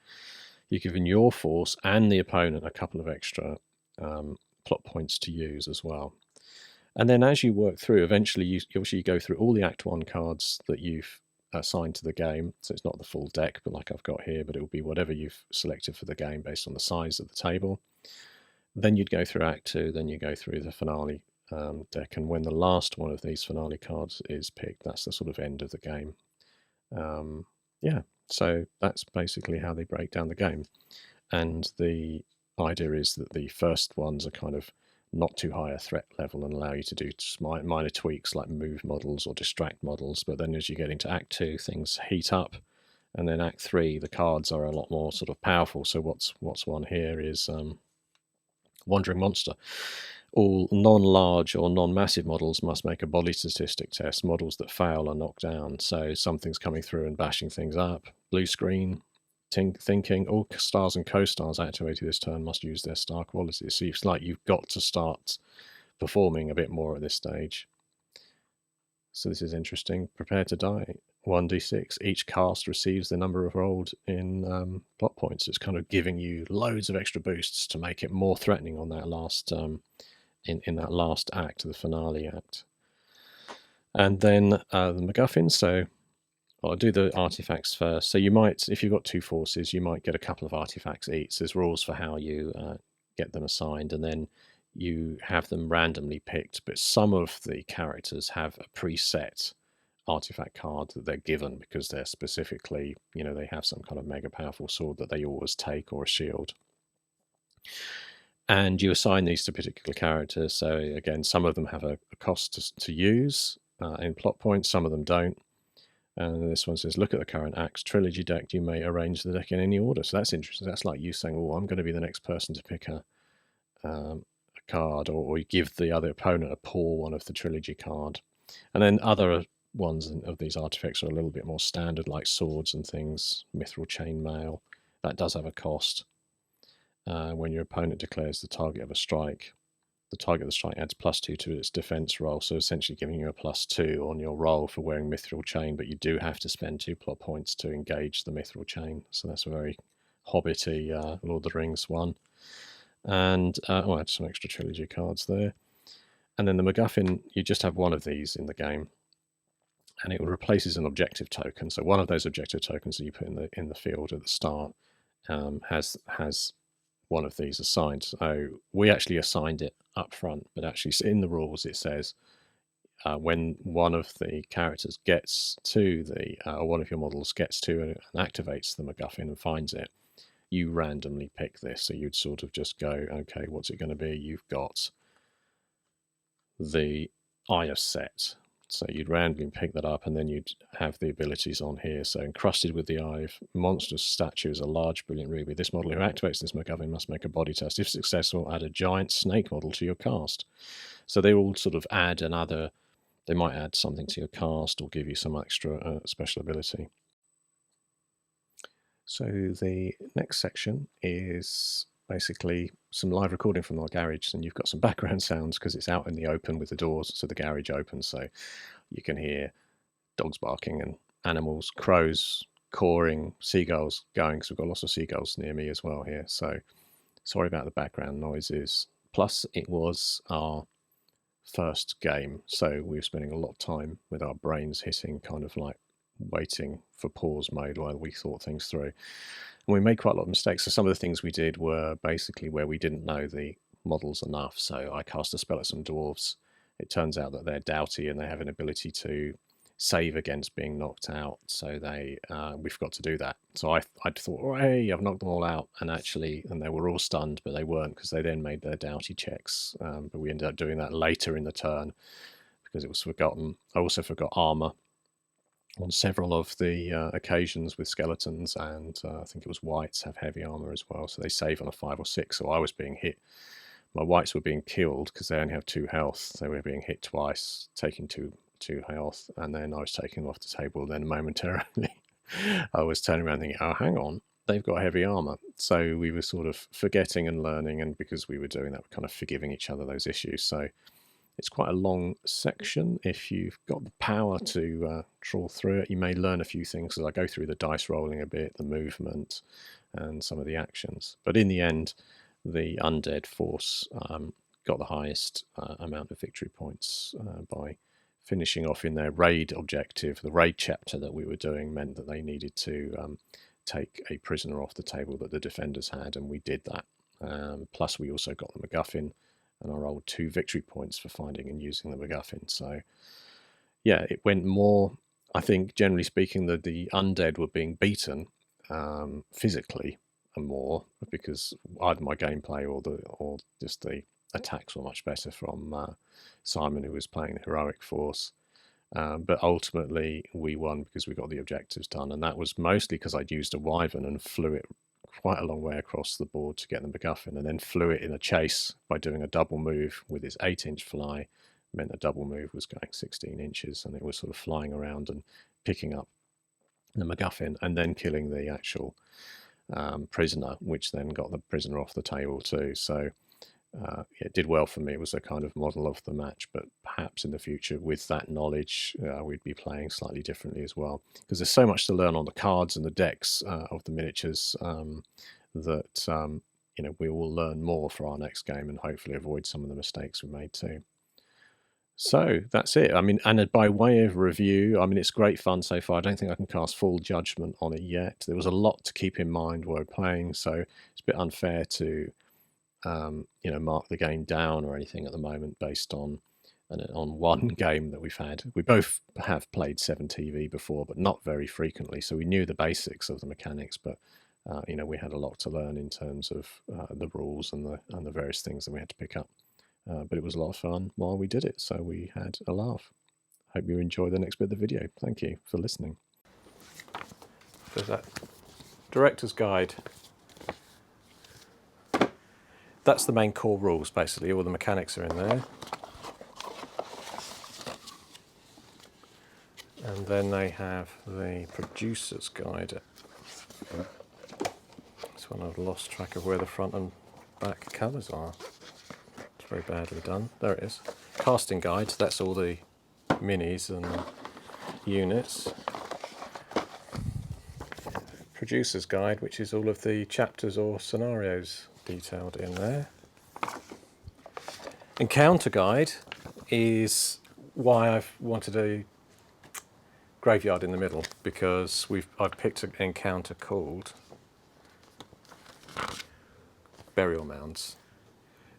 You've given your force and the opponent a couple of extra plot points to use as well. And then as you work through, eventually you go through all the Act 1 cards that you've assigned to the game. So it's not the full deck, but like I've got here, but it will be whatever you've selected for the game based on the size of the table. Then you'd go through Act 2, then you go through the finale deck, and when the last one of these finale cards is picked, that's the sort of end of the game. So that's basically how they break down the game. And the idea is that the first ones are kind of not too high a threat level and allow you to do minor tweaks like move models or distract models. But then as you get into Act 2, things heat up. And then Act 3, the cards are a lot more sort of powerful. So what's one here is Wandering Monster. All non-large or non-massive models must make a body statistic test. Models that fail are knocked down. So something's coming through and bashing things up. Blue screen, thinking. All stars and co-stars activated this turn must use their star qualities. So it's like you've got to start performing a bit more at this stage. So this is interesting. Prepare to die. 1d6. Each cast receives the number of rolled in plot points. It's kind of giving you loads of extra boosts to make it more threatening on that last in that last act, the finale act. And then the MacGuffin. So I'll do the artifacts first. So you might, if you've got 2 forces, you might get a couple of artifacts each. There's rules for how you get them assigned, and then you have them randomly picked. But some of the characters have a preset artifact card that they're given because they're specifically, they have some kind of mega powerful sword that they always take, or a shield. And you assign these to particular characters. So again, some of them have a cost to use in plot points, some of them don't. And this one says, look at the current acts. Trilogy deck, you may arrange the deck in any order. So that's interesting. That's like you saying, oh, I'm going to be the next person to pick a card, or you give the other opponent a pull one of the trilogy card. And then other ones of these artifacts are a little bit more standard, like swords and things. Mithril chainmail, that does have a cost. When your opponent declares the target of a strike, the target of the strike adds +2 to its defense roll, so essentially giving you a +2 on your roll for wearing Mithril Chain, but you do have to spend 2 plot points to engage the Mithril Chain, so that's a very Hobbity Lord of the Rings one. And I had some extra trilogy cards there. And then the MacGuffin, you just have one of these in the game, and it replaces an objective token. So one of those objective tokens that you put in the field at the start has one of these assigned. So we actually assigned it up front, but actually in the rules it says when one of the characters gets to or one of your models gets to and activates the MacGuffin and finds it, you randomly pick this. So you'd sort of just go, okay, what's it going to be? You've got the Eye of Set. So you'd randomly pick that up, and then you'd have the abilities on here. So encrusted with the eye of monstrous statue is a large, brilliant ruby. This model who activates this MacGuffin must make a body test. If successful, add a giant snake model to your cast. So they all sort of add another. They might add something to your cast or give you some extra special ability. So the next section is basically some live recording from our garage, and you've got some background sounds because it's out in the open with the doors, so the garage opens, so you can hear dogs barking and animals, crows cawing, seagulls going, because we've got lots of seagulls near me as well here. So sorry about the background noises. Plus, it was our first game, so we were spending a lot of time with our brains hitting kind of like waiting for pause mode while we thought things through. And we made quite a lot of mistakes. So some of the things we did were basically where we didn't know the models enough. So I cast a spell at some dwarves. It turns out that they're doughty and they have an ability to save against being knocked out. So we forgot to do that. So I thought, oh, hey, I've knocked them all out. And they were all stunned, but they weren't, because they then made their doughty checks. But we ended up doing that later in the turn because it was forgotten. I also forgot armor on several of the occasions with skeletons, and I think it was whites have heavy armor as well, so they save on a 5 or 6. So I was being hit. My whites were being killed because they only have 2 health. They were being hit twice, taking 2 health, and then I was taking them off the table. Then momentarily I was turning around thinking, oh, hang on, they've got heavy armor. So we were sort of forgetting and learning, and because we were doing that, we're kind of forgiving each other those issues. So it's quite a long section. If you've got the power to trawl through it, you may learn a few things as I go through the dice rolling a bit, the movement, and some of the actions. But in the end, the undead force got the highest amount of victory points by finishing off in their raid objective. The raid chapter that we were doing meant that they needed to take a prisoner off the table that the defenders had, and we did that. Plus, we also got the MacGuffin, and I rolled 2 victory points for finding and using the MacGuffin. So, yeah, it went more, I think, generally speaking, that the undead were being beaten physically and more because either my gameplay or just the attacks were much better from Simon, who was playing the heroic force. But ultimately, we won because we got the objectives done, and that was mostly because I'd used a Wyvern and flew it quite a long way across the board to get the MacGuffin, and then flew it in a chase by doing a double move with its 8-inch fly. Meant the double move was going 16 inches, and it was sort of flying around and picking up the MacGuffin and then killing the actual prisoner, which then got the prisoner off the table too. So it did well for me. It was a kind of model of the match, but perhaps in the future with that knowledge we'd be playing slightly differently as well, because there's so much to learn on the cards and the decks of the miniatures that we will learn more for our next game and hopefully avoid some of the mistakes we made too. So that's it. I mean, and by way of review, I mean, it's great fun so far. I don't think I can cast full judgment on it yet. There was a lot to keep in mind while playing, so it's a bit unfair to mark the game down or anything at the moment based on one game that we've had. We both have played 7TV before, but not very frequently, so we knew the basics of the mechanics, but we had a lot to learn in terms of the rules and the various things that we had to pick up. But it was a lot of fun while we did it, so we had a laugh. Hope you enjoy the next bit of the video. Thank you for listening. There's that director's guide. That's the main core rules, basically. All the mechanics are in there. And then they have the producer's guide. This one I've lost track of where the front and back colours are. It's very badly done. There it is. Casting guide, that's all the minis and the units. Producer's guide, which is all of the chapters or scenarios detailed in there. Encounter guide is why I've wanted a graveyard in the middle, because I've picked an encounter called Burial Mounds,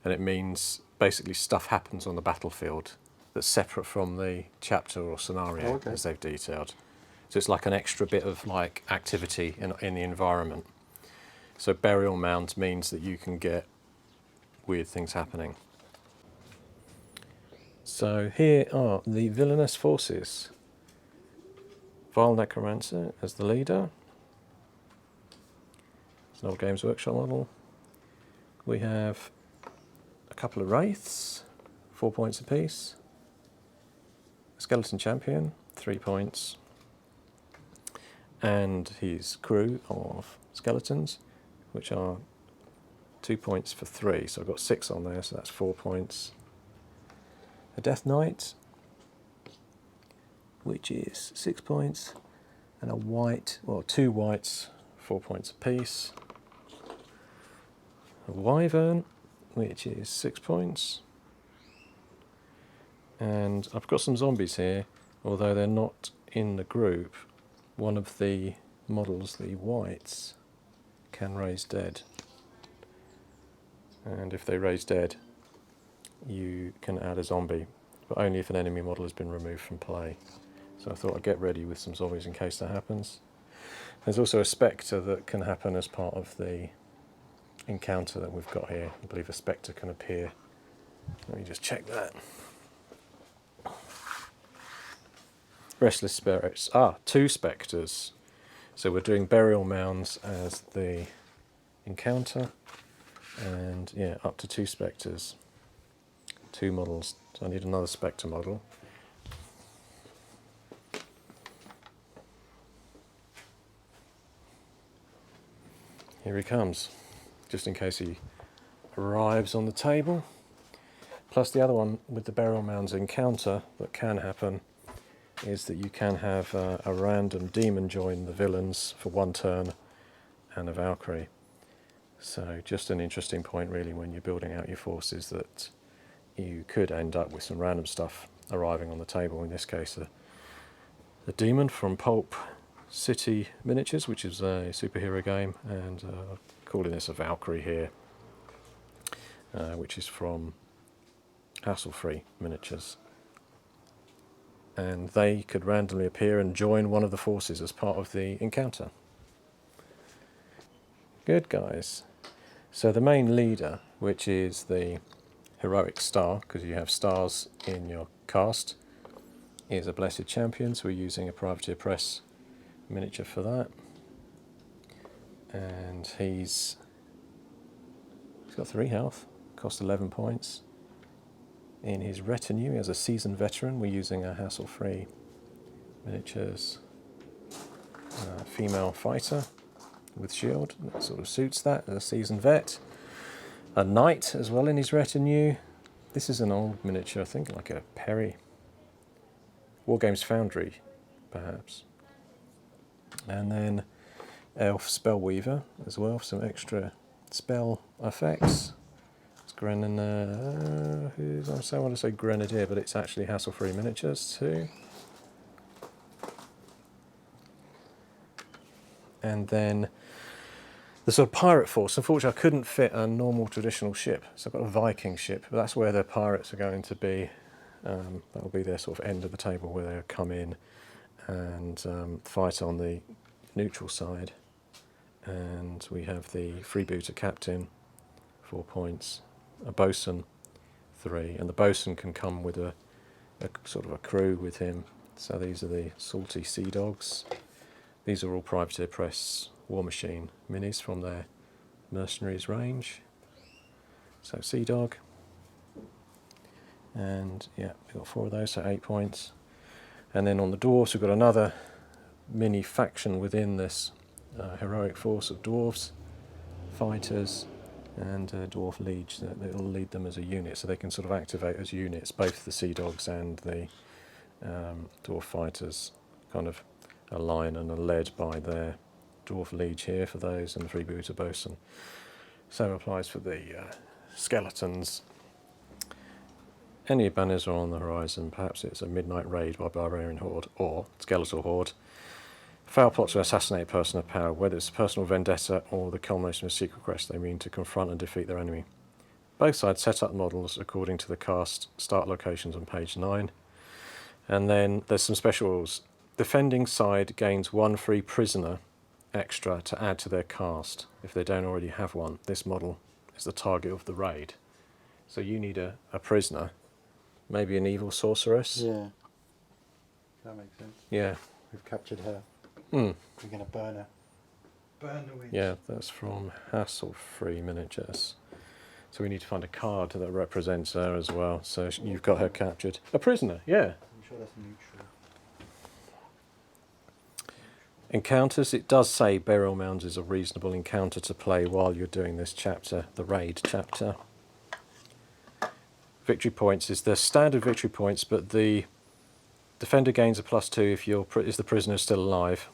and it means basically stuff happens on the battlefield that's separate from the chapter or scenario as they've detailed. So it's like an extra bit of like activity in the environment. So burial mounds means that you can get weird things happening. So here are the villainous forces. Vile Necromancer as the leader. It's an old Games Workshop model. We have a couple of Wraiths, 4 points apiece. A Skeleton Champion, 3 points. And his crew of skeletons, which are 2 points for 3. So I've got 6 on there, so that's 4 points. A Death Knight, which is 6 points. And a white, well, 2 whites, 4 points apiece. A Wyvern, which is 6 points. And I've got some zombies here, although they're not in the group. One of the models, the whites, can raise dead. And if they raise dead, you can add a zombie, but only if an enemy model has been removed from play. So I thought I'd get ready with some zombies in case that happens. There's also a Spectre that can happen as part of the encounter that we've got here. I believe a Spectre can appear. Let me just check that. Restless Spirits. 2 Spectres. So we're doing Burial Mounds as the encounter. And yeah, up to 2 Spectres. 2 models. So I need another Spectre model. Here he comes, just in case he arrives on the table. Plus the other one with the Burial Mounds encounter that can happen is that you can have a random demon join the villains for 1 turn and a Valkyrie. So just an interesting point really when you're building out your forces, that you could end up with some random stuff arriving on the table. In this case a demon from Pulp City Miniatures, which is a superhero game, and calling this a Valkyrie here, which is from Hassle-Free Miniatures. And they could randomly appear and join one of the forces as part of the encounter. Good guys. So the main leader, which is the heroic star, because you have stars in your cast, is a Blessed Champion, so we're using a Privateer Press miniature for that. And he's got 3 health, cost 11 points. In his retinue, he has a seasoned veteran. We're using a Hassle-Free Miniatures female fighter with shield. That sort of suits that, a seasoned vet. A knight as well in his retinue. This is an old miniature, I think like a Perry. Wargames Foundry, perhaps. And then Elf Spellweaver as well, for some extra spell effects. It's I want to say Grenadier, but it's actually Hassle-Free Miniatures too. And then the sort of pirate force. Unfortunately, I couldn't fit a normal traditional ship, so I've got a Viking ship, but that's where the pirates are going to be. That'll be their sort of end of the table where they'll come in and fight on the neutral side. And we have the freebooter captain, 4 points, a bosun, 3, and the bosun can come with a sort of a crew with him. So these are the Salty Sea Dogs. These are all Privateer Press War Machine minis from their Mercenaries range. So Sea Dog, and yeah, we've got 4 of those, so 8 points. And then on the dwarves, we've got another mini faction within this heroic force of dwarves, fighters, and dwarf liege that will lead them as a unit, so they can sort of activate as units. Both the Sea Dogs and the dwarf fighters kind of align and are led by their dwarf liege here for those, and the freebooter bosun. Same applies for the skeletons. Any banners are on the horizon. Perhaps it's a midnight raid by barbarian horde or skeletal horde. Foul plot to assassinate a person of power, whether it's a personal vendetta or the culmination of a secret quest they mean to confront and defeat their enemy. Both sides set up models according to the cast start locations on page 9. And then there's some special rules. Defending side gains 1 free prisoner extra to add to their cast if they don't already have one. This model is the target of the raid. So you need a prisoner maybe an evil sorceress. Yeah. That makes sense. Yeah. We've captured her. Mm. We're going to burn her. Burn the witch. Yeah, that's from Hassle-Free Miniatures. So we need to find a card that represents her as well. So you've got her captured. A prisoner, yeah. I'm sure that's neutral. Encounters, it does say Burial Mounds is a reasonable encounter to play while you're doing this chapter, the raid chapter. Victory points is the standard victory points, but the defender gains a +2 if the prisoner still alive,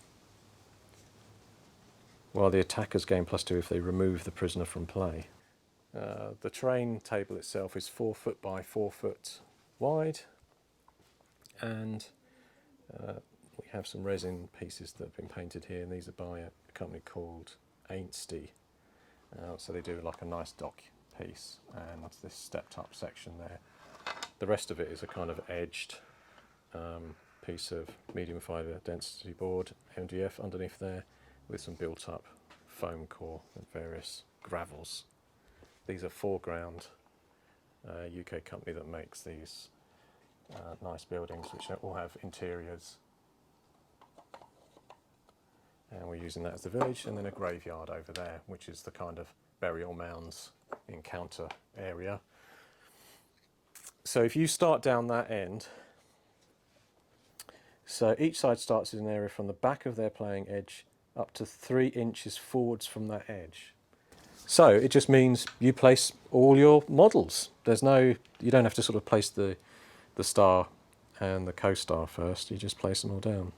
while the attackers gain +2 if they remove the prisoner from play. The terrain table itself is 4 foot by 4 foot wide, and we have some resin pieces that have been painted here, and these are by a company called Ainsty. So they do like a nice dock piece, and that's this stepped up section there. The rest of it is a kind of edged piece of medium fibre density board, MDF underneath there, with some built up foam core and various gravels. These are Foreground, UK company that makes these nice buildings which all have interiors. And we're using that as the village, and then a graveyard over there, which is the kind of burial mounds encounter area. So if you start down that end, so each side starts in an area from the back of their playing edge up to 3 inches forwards from that edge. So it just means you place all your models. You don't have to sort of place the star and the co-star first, you just place them all down.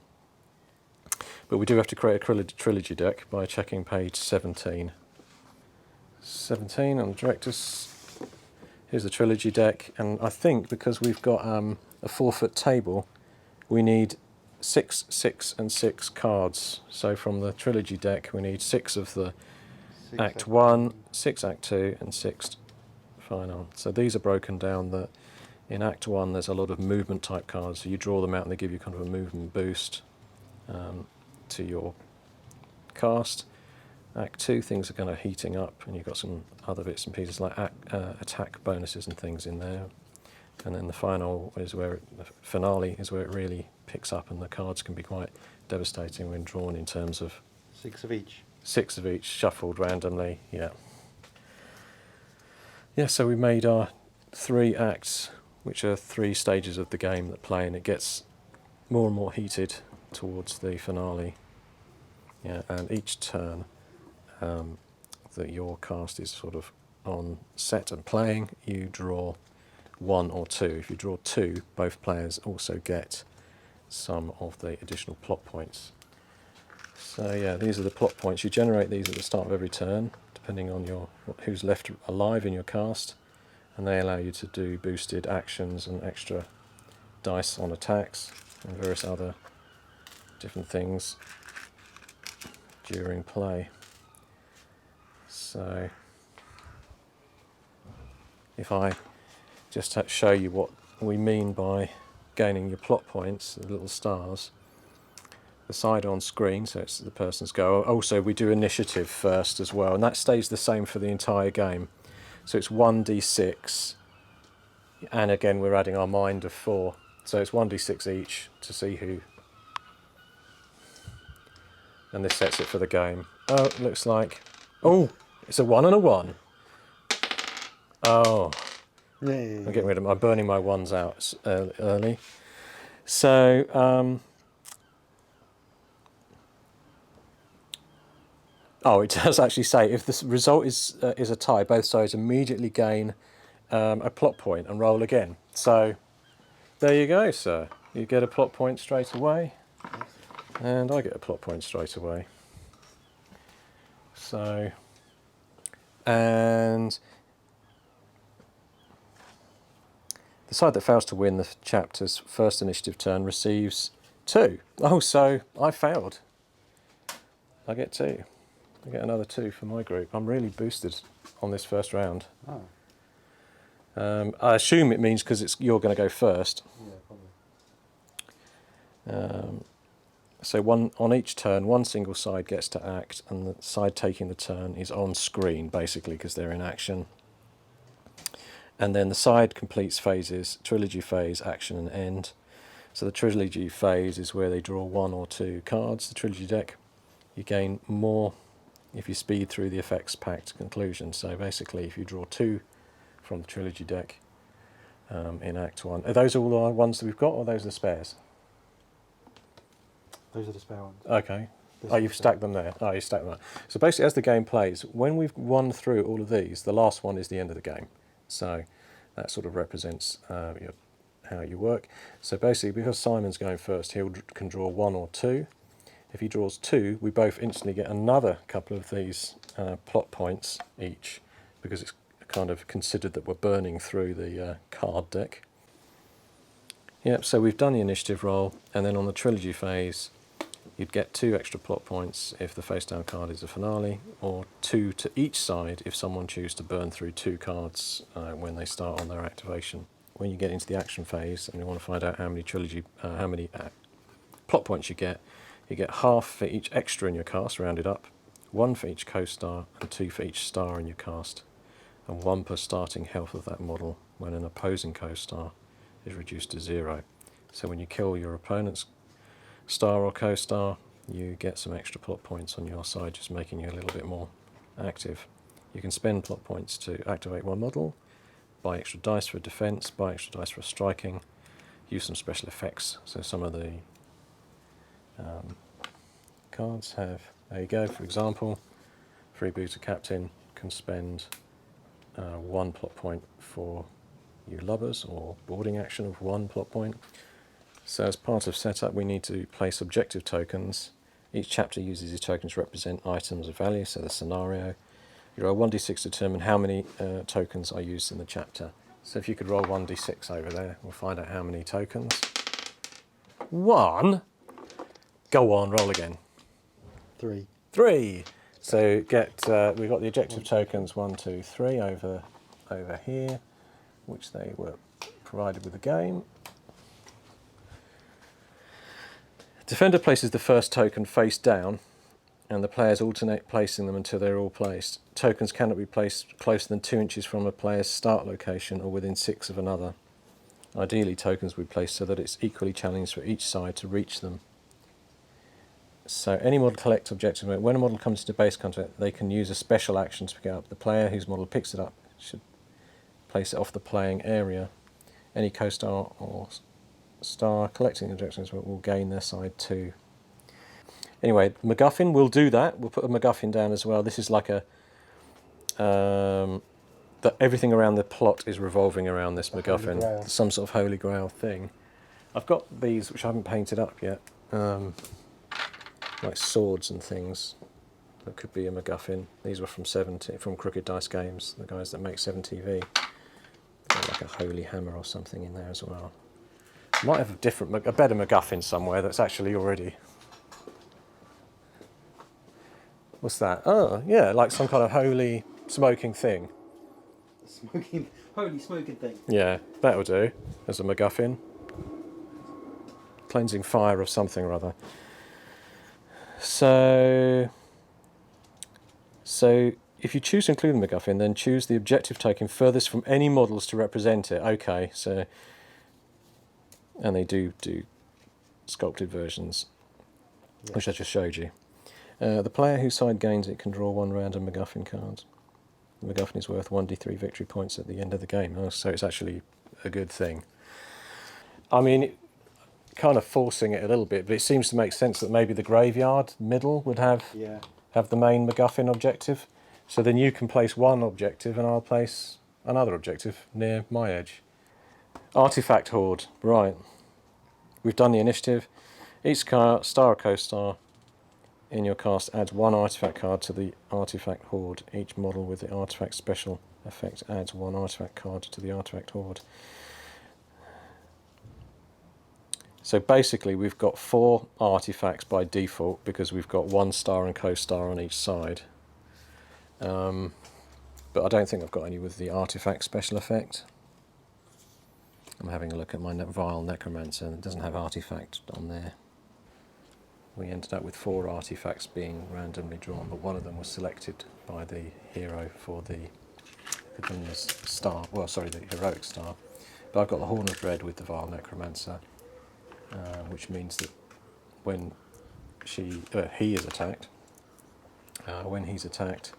But we do have to create a trilogy deck by checking page 17. 17 on the directors. Here's the trilogy deck, and I think because we've got a 4 foot table, we need 6, 6 and 6 cards. So from the trilogy deck we need 6 of the Act 1, 6 Act 2 and 6 final. So these are broken down that in Act 1 there's a lot of movement type cards, so you draw them out and they give you kind of a movement boost to your cast. Act 2 things are kind of heating up, and you've got some other bits and pieces like attack bonuses and things in there. And then the final is where the finale is where it really picks up, and the cards can be quite devastating when drawn in terms of 6 of each. 6 of each shuffled randomly. Yeah. So we made our 3 acts, which are 3 stages of the game that play, and it gets more and more heated towards the finale. And each turn that your cast is sort of on set and playing, you draw 1 or 2. If you draw 2, both players also get some of the additional plot points. So these are the plot points. You generate these at the start of every turn, depending on who's left alive in your cast, and they allow you to do boosted actions and extra dice on attacks and various other different things during play. So if I just show you what we mean by gaining your plot points, the little stars, the side on screen, so it's the person's go. Also we do initiative first as well, and that stays the same for the entire game. So it's 1d6, and again we're adding our mind of 4, so it's 1d6 each to see who, and this sets it for the game. Oh, it looks like, it's a 1 and a 1. Oh, I'm getting rid of I'm burning my 1s out early. So it does actually say if the result is a tie, both sides immediately gain a plot point and roll again. So there you go, sir. You get a plot point straight away, and I get a plot point straight away. So, and the side that fails to win the chapter's first initiative turn receives 2. Oh, so I failed. I get 2. I get another 2 for my group. I'm really boosted on this first round. I assume it means because you're going to go first. Yeah, probably. So one on each turn, one single side gets to act, and the side taking the turn is on screen, basically, because they're in action. And then the side completes phases, Trilogy Phase, Action and End. So the Trilogy Phase is where they draw 1 or 2 cards, the Trilogy Deck. You gain more if you speed through the effects packed conclusion. So basically, if you draw 2 from the Trilogy Deck in Act 1. Are those all the ones that we've got, or are those the spares? Those are the spare ones. Okay. This Oh, is you've the- stacked them there. Oh, you stacked them there. So basically, as the game plays, when we've won through all of these, the last one is the end of the game. So that sort of represents how you work. So basically, because Simon's going first, he can draw 1 or 2. If he draws 2, we both instantly get another couple of these plot points each, because it's kind of considered that we're burning through the card deck. Yep, so we've done the initiative roll, and then on the Trilogy Phase, you'd get 2 extra plot points if the face down card is a finale, or 2 to each side if someone chooses to burn through 2 cards when they start on their activation. When you get into the action phase and you want to find out how many plot points you get half for each extra in your cast, rounded up, 1 for each co-star, and 2 for each star in your cast, and 1 per starting health of that model when an opposing co-star is reduced to 0. So when you kill your opponent's star or co-star, you get some extra plot points on your side, just making you a little bit more active. You can spend plot points to activate one model, buy extra dice for defense, buy extra dice for striking, use some special effects. So some of the cards have, there you go, for example, Freebooter Captain can spend 1 plot point for you lubbers, or boarding action of 1 plot point. So as part of setup, we need to place objective tokens. Each chapter uses these tokens to represent items of value, so the scenario. You roll 1d6 to determine how many tokens are used in the chapter. So if you could roll 1d6 over there, we'll find out how many tokens. 1? Go on, roll again. 3. 3. So we've got the objective tokens 1, 2, 3 over here, which they were provided with the game. Defender places the first token face down, and the players alternate placing them until they're all placed. Tokens cannot be placed closer than 2 inches from a player's start location or within 6 of another. Ideally, tokens will be placed so that it's equally challenging for each side to reach them. So any model collects objective. When a model comes into base contact, they can use a special action to pick it up. The player whose model picks it up should place it off the playing area. Any co-star or star collecting objectives will gain their side too. Anyway, MacGuffin will do that. We'll put a MacGuffin down as well. This is like that everything around the plot is revolving around this MacGuffin. Some sort of Holy Grail thing. I've got these which I haven't painted up yet. Like swords and things. That could be a MacGuffin. These were from Crooked Dice Games, the guys that make 7TV. Got like a holy hammer or something in there as well. Might have a better MacGuffin somewhere that's actually already. What's that? Oh, yeah, like some kind of holy smoking thing. Holy smoking thing. Yeah, that'll do as a MacGuffin. Cleansing fire of something or other. So if you choose to include the MacGuffin, then choose the objective token furthest from any models to represent it. Okay, so, and they do sculpted versions, yes, which I just showed you. The player whose side gains it can draw 1 random MacGuffin card. The MacGuffin is worth 1d3 victory points at the end of the game. Oh, so it's actually a good thing. I mean, kind of forcing it a little bit, but it seems to make sense that maybe the graveyard middle would have the main MacGuffin objective. So then you can place 1 objective and I'll place another objective near my edge. Artifact Horde, right. We've done the initiative. Each star or co-star in your cast adds 1 artifact card to the Artifact Horde. Each model with the artifact special effect adds 1 artifact card to the Artifact Horde. So basically we've got 4 artifacts by default because we've got 1 star and co-star on each side. But I don't think I've got any with the artifact special effect. I'm having a look at my vile Necromancer and it doesn't have artifact on there. We ended up with 4 artifacts being randomly drawn, but one of them was selected by the hero for the the villainous star. Well, sorry, the heroic star. But I've got the Horn of Dread with the Vile Necromancer, which means that when he is attacked, when he's attacked,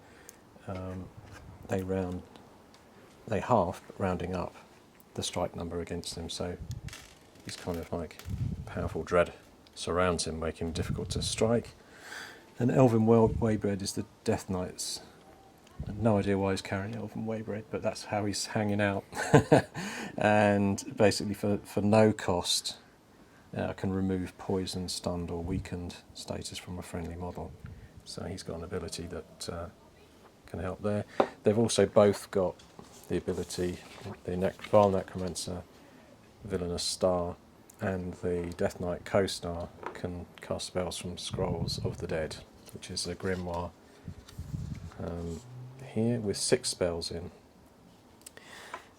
they halve, rounding up the strike number against him. So he's kind of like powerful dread surrounds him, making him difficult to strike. And Elven Waybread is the Death Knight's. I have no idea why he's carrying Elven Waybread, but that's how he's hanging out. And basically, for no cost, can remove poison, stunned, or weakened status from a friendly model. So he's got an ability that can help there. They've also both got the ability, the Vile Necromancer, Villainous Star, and the Death Knight Co-Star can cast spells from Scrolls of the Dead, which is a Grimoire here with 6 spells in.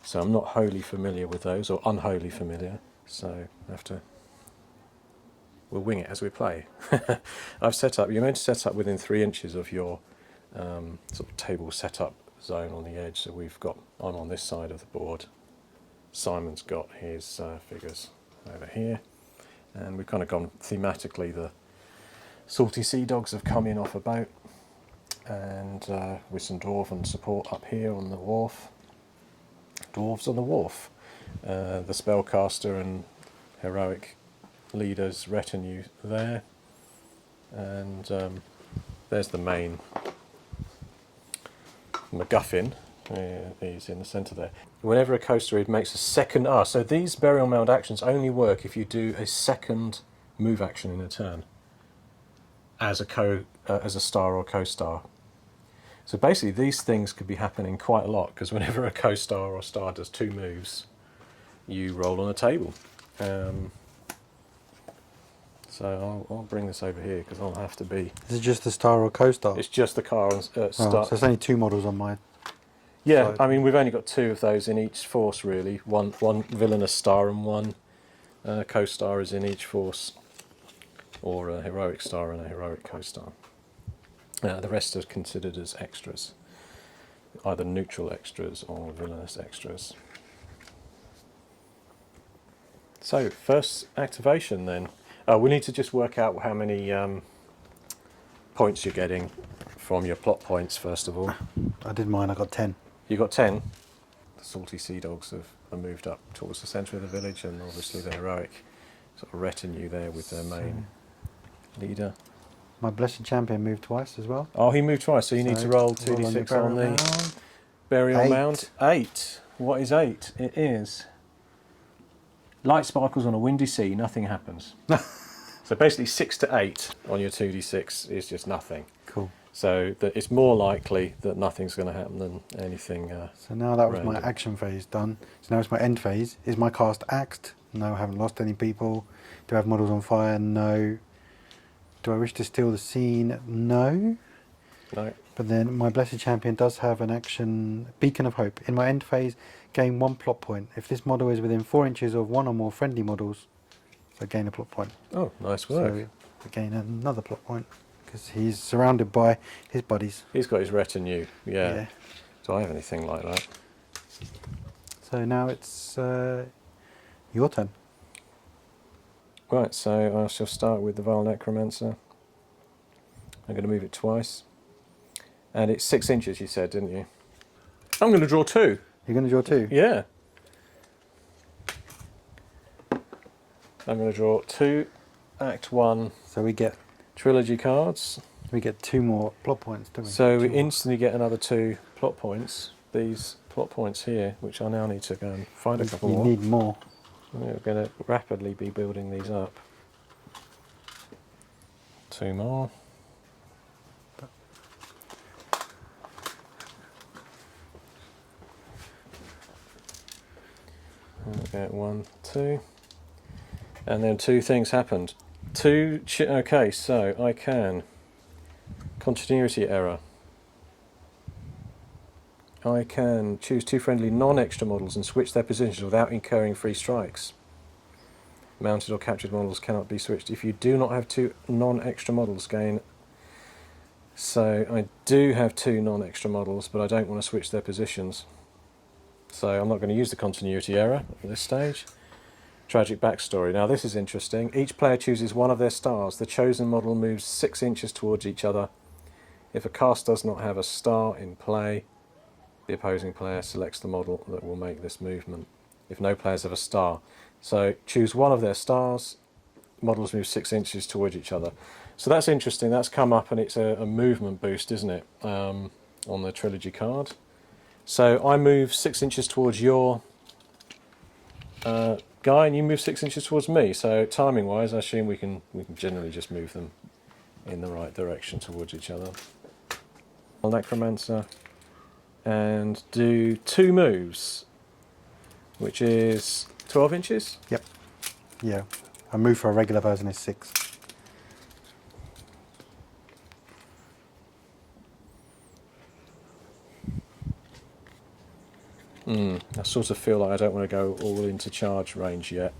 So I'm not wholly familiar with those, or unwholly familiar, so we'll wing it as we play. I've set up, you're meant to set up within 3 inches of your sort of table setup zone on the edge, so I'm on this side of the board, Simon's got his figures over here, and we've kind of gone thematically. The Salty Sea Dogs have come in off a boat, and with some dwarven support up here on the wharf. Dwarves on the wharf. The spellcaster and heroic leaders retinue there, and there's the main MacGuffin. He's in the centre there. Whenever a coaster makes a second... so these Burial Mound actions only work if you do a second move action in a turn as a star or co-star. So basically these things could be happening quite a lot, because whenever a co-star or star does 2 moves, you roll on a table. So I'll bring this over here, because I'll have to be... Is it just the star or co-star? It's just the car and star. So it's only 2 models on my... Yeah, side. I mean, we've only got 2 of those in each force, really. One villainous star and one co-star is in each force, or a heroic star and a heroic co-star. The rest are considered as extras, either neutral extras or villainous extras. So, first activation then. We need to just work out how many points you're getting from your plot points, first of all. I did mine, I got 10. You got 10. The Salty Sea Dogs are moved up towards the centre of the village, and obviously the heroic sort of retinue there with their main leader. My Blessed Champion moved twice as well. Oh, he moved twice, so you need to roll 2d6 on the Burial Mound. 8. What is 8? It is light sparkles on a windy sea, nothing happens. So basically 6 to 8 on your 2d6 is just nothing. Cool. So that it's more likely that nothing's going to happen than anything. So now that was random. my action phase done. So now it's my end phase. Is my cast axed? No, I haven't lost any people. Do I have models on fire? No. Do I wish to steal the scene? No. No. But then my Blessed Champion does have an action, Beacon of Hope. In my end phase, gain 1 plot point. If this model is within 4 inches of 1 or more friendly models, so gain a plot point. Oh, nice work. So I gain another plot point, because he's surrounded by his buddies. He's got his retinue, yeah. Do I have anything like that? So now it's your turn. Right, so I shall start with the Vile Necromancer. I'm going to move it twice. And it's 6 inches, you said, didn't you? I'm going to draw 2. You're going to draw 2? Yeah. I'm going to draw 2 Act 1 So we get Trilogy cards. 2 more plot points, don't we? So we 2 more. instantly get another 2 plot points. These plot points here, which I now need to go and find a couple You more. need more. We're going to rapidly be building these up. 2 more. Okay, 1, 2. And then 2 things happened. Okay, so I can... Continuity error. I can choose 2 friendly non-extra models and switch their positions without incurring free strikes. Mounted or captured models cannot be switched. If you do not have 2 non-extra models, gain... So I do have 2 non-extra models, but I don't want to switch their positions. so I'm not going to use the continuity error at this stage. Tragic backstory. Now this is interesting. Each player chooses one of their stars. The chosen model moves 6 inches towards each other. If a cast does not have a star in play, the opposing player selects the model that will make this movement. If no players have a star. So choose one of their stars, models move 6 inches towards each other. So that's interesting. That's come up, and it's a movement boost, isn't it, on the Trilogy card. So I move 6 inches towards your guy, and you move 6 inches towards me. So timing wise, I assume we can generally just move them in the right direction towards each other. Necromancer, and do 2 moves, which is 12 inches. Yep. Yeah. A move for a regular version is 6. I sort of feel like I don't want to go all into charge range yet.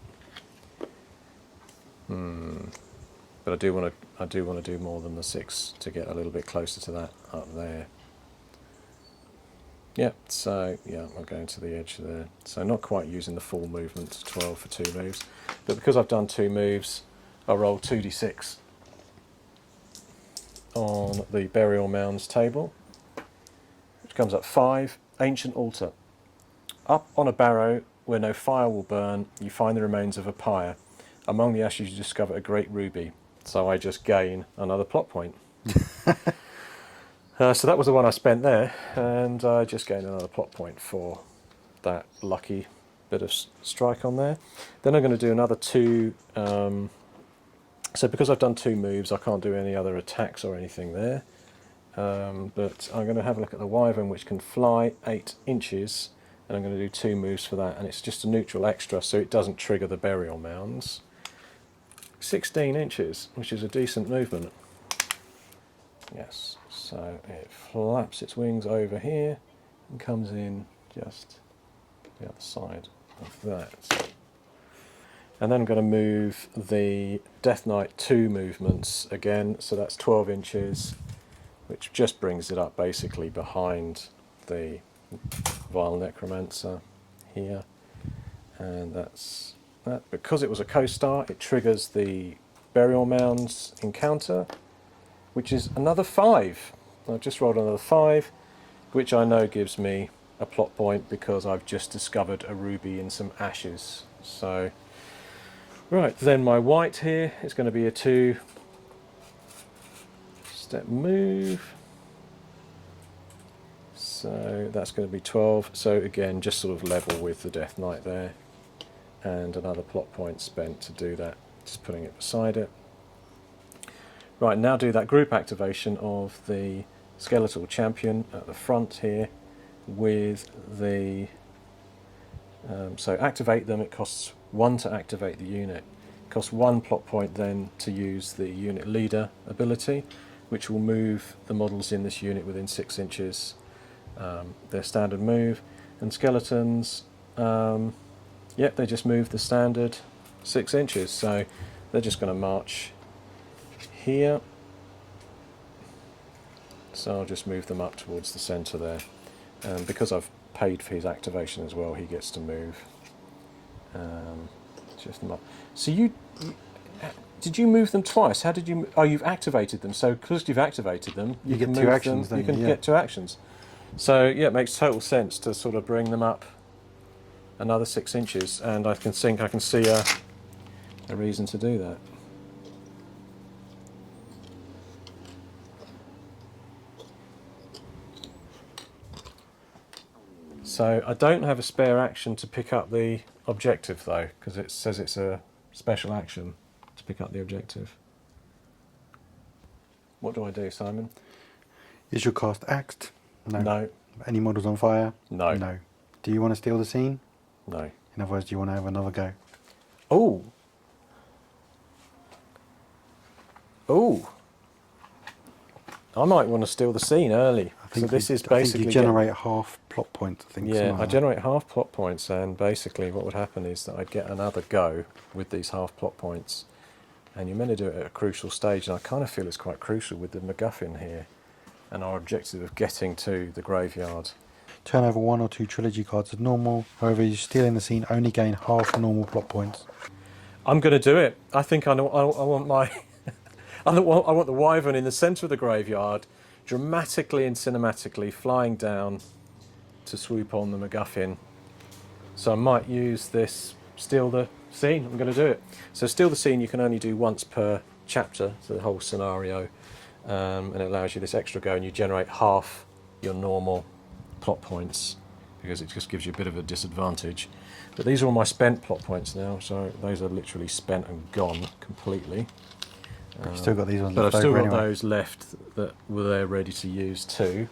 But I do want to do more than the 6 to get a little bit closer to that up there. Yep, so yeah, I'm going to the edge there. So not quite using the full movement, 12 for 2 moves. But because I've done 2 moves, I roll 2d6 on the Burial Mounds table, which comes up 5, Ancient Altar. Up on a barrow where no fire will burn, you find the remains of a pyre. Among the ashes you discover a great ruby. So I just gain another plot point. So that was the one I spent there, and I just gained another plot point for that lucky bit of strike on there. Then I'm going to do another 2. So because I've done 2 moves, I can't do any other attacks or anything there. But I'm going to have a look at the Wyvern, which can fly 8 inches. And I'm going to do 2 moves for that, and it's just a neutral extra, so it doesn't trigger the Burial Mounds. 16 inches, which is a decent movement. Yes, so it flaps its wings over here and comes in just the other side of that. And then I'm going to move the Death Knight 2 movements again, so that's 12 inches, which just brings it up basically behind the Vile Necromancer here, and that's that. Because it was a co-star, it triggers the Burial Mounds encounter, which is another 5. I've just rolled another 5, which I know gives me a plot point because I've just discovered a ruby in some ashes. So right, then my white here is going to be a 2-step move. So that's going to be 12. So again, just sort of level with the Death Knight there. And another plot point spent to do that, just putting it beside it. Right, now do that group activation of the Skeletal Champion at the front here with the... so activate them, it costs 1 to activate the unit. It costs 1 plot point then to use the Unit Leader ability, which will move the models in this unit within 6 inches. Their standard move, and skeletons, yep, they just move the standard 6 inches, so they're just going to march here. So I'll just move them up towards the centre there, and because I've paid for his activation as well, he gets to move. Just them up. So did you move them twice? How did you? Oh, you've activated them. So because you've activated them, you can get move 2 actions. them, You can get 2 actions. So yeah, it makes total sense to sort of bring them up another 6 inches, and I can see a reason to do that. So I don't have a spare action to pick up the objective though, because it says it's a special action to pick up the objective. What do I do, Simon? Is your cast axed? No. No. Any models on fire? No. No. Do you want to steal the scene? No. In other words, do you want to have another go? Oh. Oh. I might want to steal the scene early. So this is basically... I think you generate half plot points, I think. Yeah, I generate half plot points, and basically what would happen is that I'd get another go with these half plot points. And you're meant to do it at a crucial stage, and I kind of feel it's quite crucial with the MacGuffin here and our objective of getting to the graveyard. Turn over 1 or 2 trilogy cards as normal. However, you steal in the scene only gain half normal plot points. I'm going to do it. I think I want my... I want the Wyvern in the centre of the graveyard, dramatically and cinematically flying down to swoop on the MacGuffin. So I might use this Steal the Scene. I'm going to do it. So Steal the Scene you can only do once per chapter, so the whole scenario, and it allows you this extra go, and you generate half your normal plot points because it just gives you a bit of a disadvantage. But these are all my spent plot points now, so those are literally spent and gone completely. You've still got these ones But left I've still over got anyway. those left that were there ready to use too.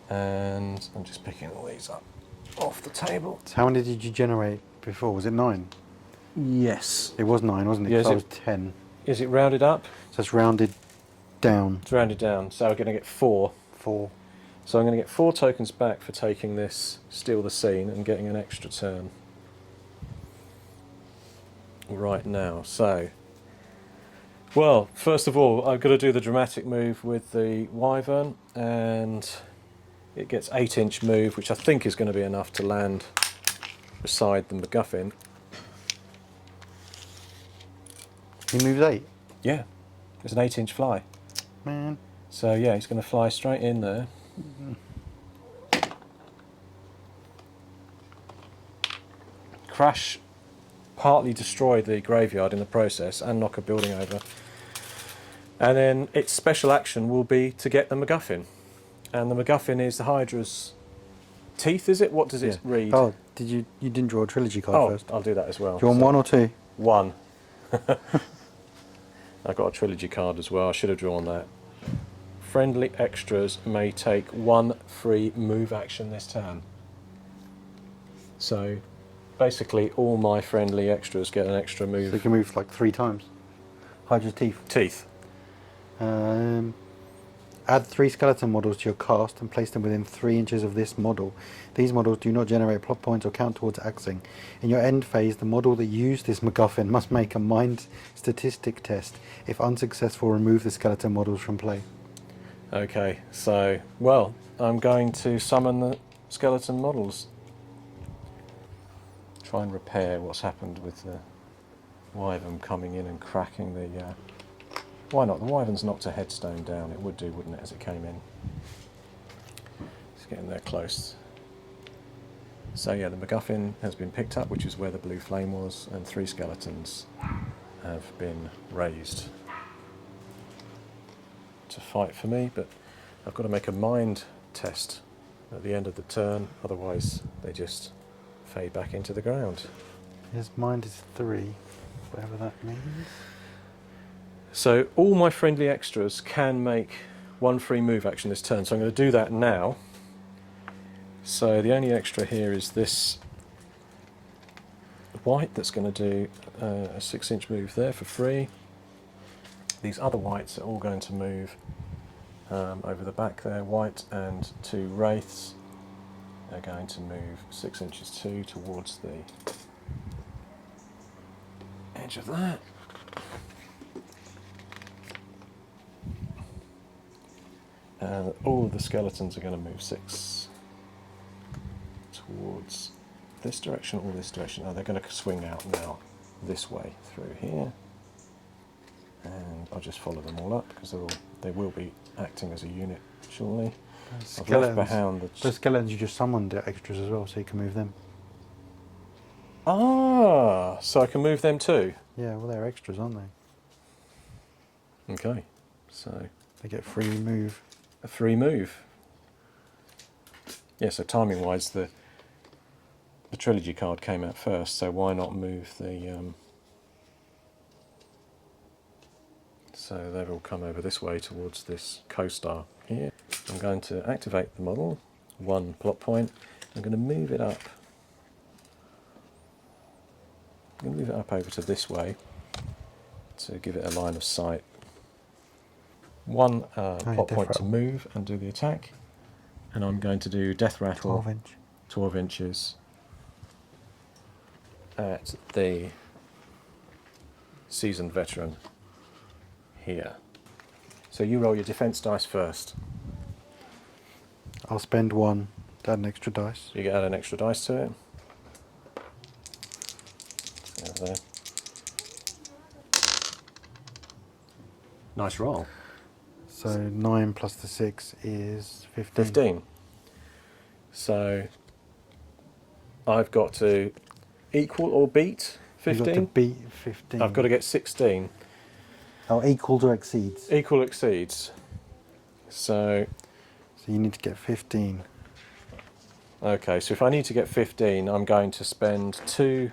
And I'm just picking all these up off the table. So how many did you generate before? Was it 9? Yes. It was 9, wasn't it? Yeah, 'Cause I was 10. Is it rounded up? So it's rounded down. It's rounded down, so I'm going to get 4. 4. So I'm going to get 4 tokens back for taking this Steal the Scene and getting an extra turn right now. So, well, first of all, I've got to do the dramatic move with the Wyvern, and it gets 8-inch move, which I think is going to be enough to land beside the MacGuffin. He moves 8. Yeah, it's an 8-inch fly. Man. So yeah, he's going to fly straight in there. Crash, partly destroy the graveyard in the process and knock a building over. And then its special action will be to get the MacGuffin. And the MacGuffin is the Hydra's teeth, is it? What does it read? Oh, you didn't draw a trilogy card first? I'll do that as well. Do you want 1 or 2? 1. I've got a trilogy card as well. I should have drawn that. Friendly extras may take 1 free move action this turn. So basically all my friendly extras get an extra move. So you can move like 3 times. Hydra's teeth. Teeth. Add 3 skeleton models to your cast and place them within 3 inches of this model. These models do not generate plot points or count towards axing. In your end phase, the model that used this MacGuffin must make a mind statistic test. If unsuccessful, remove the skeleton models from play. Okay, so, well, I'm going to summon the skeleton models. Try and repair what's happened with the Wyvern coming in and cracking the... Why not? The Wyvern's knocked a headstone down. It would do, wouldn't it, as it came in? It's getting there close. So yeah, the MacGuffin has been picked up, which is where the blue flame was, and 3 skeletons have been raised to fight for me, but I've got to make a mind test at the end of the turn, otherwise they just fade back into the ground. His mind is 3, whatever that means. So all my friendly extras can make 1 free move action this turn, so I'm going to do that now. So the only extra here is this white that's going to do a 6-inch move there for free. These other whites are all going to move over the back there. White and 2 wraiths are going to move 6 inches too towards the edge of that. And all of the skeletons are going to move 6 towards this direction or this direction. Oh, they're going to swing out now this way through here. And I'll just follow them all up because they will be acting as a unit shortly. I've left behind the skeletons you just summoned are extras as well, so you can move them. Ah, so I can move them too? Yeah, well they're extras, aren't they? Okay, so... They get free move. A free move. Yeah, so timing-wise, the trilogy card came out first, so why not move the... So they've all come over this way towards this co-star here. I'm going to activate the model, 1 plot point. I'm going to move it up. I'm going to move it up over to this way to give it a line of sight. 1 plot point to move and do the attack. And I'm going to do Death Rattle, 12 inch. 12 inches at the seasoned veteran here. So you roll your defense dice first. I'll spend 1 Add an extra dice. You get add an extra dice to it. There. Nice roll. So 9 plus the 6 is 15. 15. So I've got to equal or beat 15. You've got to beat 15. I've got to get 16. Oh, equals or exceeds. Equal exceeds. So you need to get 15. okay, so if I need to get 15, I'm going to spend 2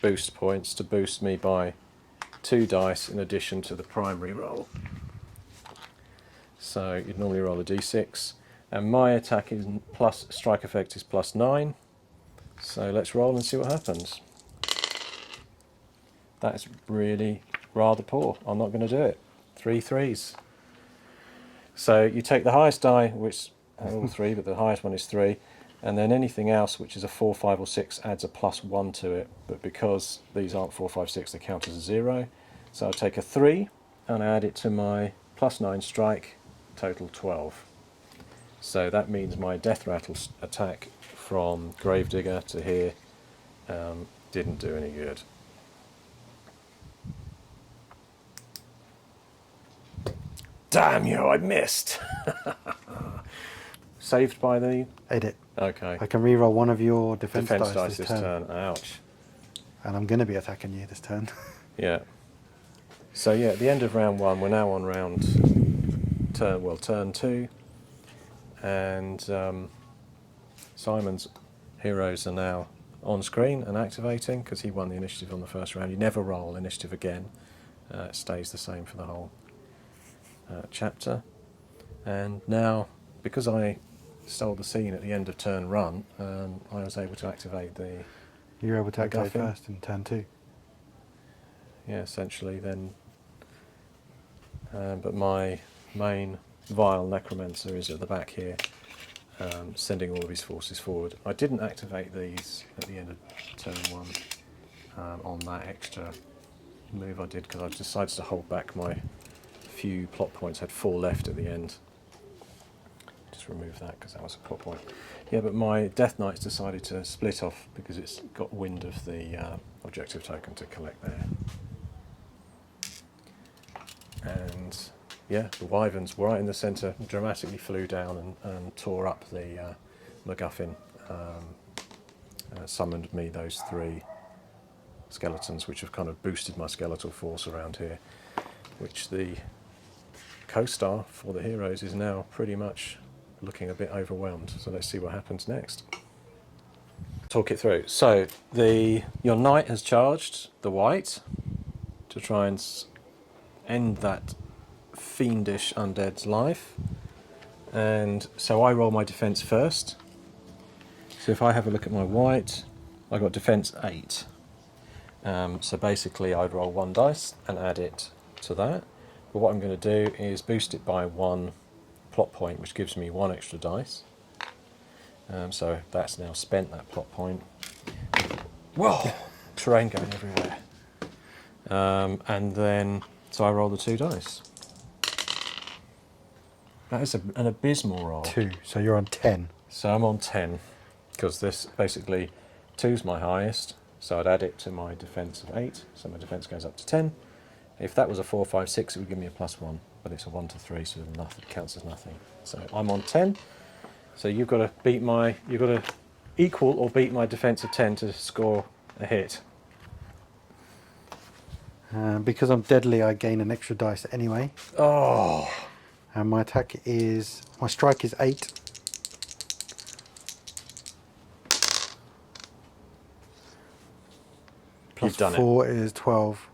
boost points to boost me by 2 dice in addition to the primary roll. So you'd normally roll a d6, and my attack is plus, strike effect is plus 9. So let's roll and see what happens. That's really rather poor. I'm not going to do it. 3 threes. So you take the highest die, which all 3, but the highest one is 3, and then anything else which is a 4, 5 or 6 adds a plus 1 to it, but because these aren't 4, 5, 6, they count as a 0. So I'll take a 3 and add it to my plus 9 strike, total 12. So that means my death rattle attack from Gravedigger to here didn't do any good. Damn you, I missed! Saved by the... Edit. Okay. I can reroll one of your defense dice this turn. Ouch. And I'm going to be attacking you this turn. Yeah. So yeah, at the end of round 1, we're now on turn 2. And Simon's heroes are now on screen and activating because he won the initiative on the first round. You never roll initiative again. It stays the same for the whole chapter. And now, because I stole the scene at the end of turn 1, I was able to activate the... You're able to activate MacGuffin. first in turn 2. Yeah, essentially then. But my main vile Necromancer is at the back here, sending all of his forces forward. I didn't activate these at the end of turn 1 on that extra move I did because I decided to hold back my few plot points. I had 4 left at the end. Just remove that because that was a plot point. Yeah, but my Death Knights decided to split off because it's got wind of the objective token to collect there. And yeah, the Wyverns were right in the centre, dramatically flew down and tore up the MacGuffin, summoned me those 3 skeletons, which have kind of boosted my skeletal force around here, which the co-star for the heroes is now pretty much looking a bit overwhelmed. So let's see what happens next. Talk it through. So your knight has charged the white to try and end that fiendish undead's life, and so I roll my defense first. So if I have a look at my white, I got defense 8. So basically I'd roll 1 dice and add it to that, but what I'm going to do is boost it by 1 plot point, which gives me 1 extra dice. So that's now spent, that plot point. Whoa! Terrain going everywhere. And then so I roll the 2 dice. That is an abysmal roll. 2, so you're on 10. So I'm on 10, because this basically 2's my highest, so I'd add it to my defense of 8, so my defense goes up to 10. If that was a 4, 5, 6, it would give me a +1, but it's a 1 to 3, so nothing counts as nothing. So I'm on 10. So you've got to equal or beat my defense of 10 to score a hit. Because I'm deadly, I gain an extra dice anyway. Oh. And my strike is 8. Plus You've done 4 is 12.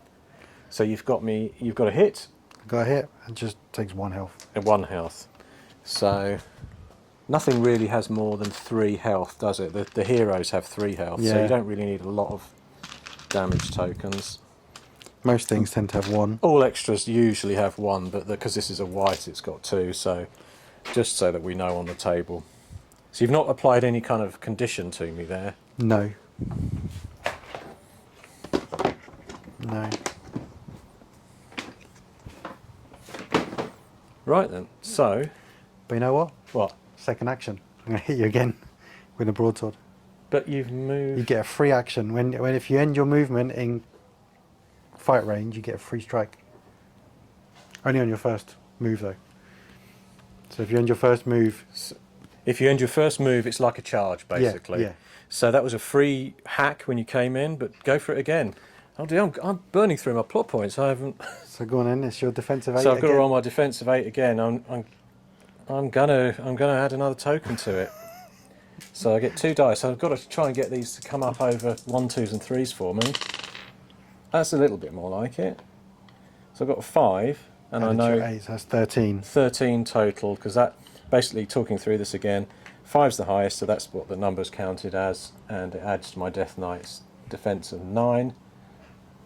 So you've got a hit. Got a hit, it just takes 1 health. And 1 health. So nothing really has more than 3 health, does it? The heroes have 3 health, so you don't really need a lot of damage tokens. Most things tend to have 1. All extras usually have 1, but because this is a white, it's got 2, so just so that we know on the table. So you've not applied any kind of condition to me there? No. No. Right then, so... But you know what? What? Second action. I'm going to hit you again with a broadsword. But you've moved. You get a free action. When if you end your movement in fight range, you get a free strike. Only on your first move, though. So if you end your first move... If you end your first move, it's like a charge, basically. Yeah. So that was a free hack when you came in, but go for it again. Oh dear, I'm burning through my plot points. I haven't... So go on then, it's your defensive 8 So I've got to again. roll my defensive 8 again. I'm gonna add another token to it. So I get 2 dice. So I've got to try and get these to come up over 1s, 2s and 3s for me. That's a little bit more like it. So I've got a 5, and I know... 8, so that's 13. 13 total, because that, basically talking through this again, 5's the highest, so that's what the number's counted as, and it adds to my Death Knight's defense of 9.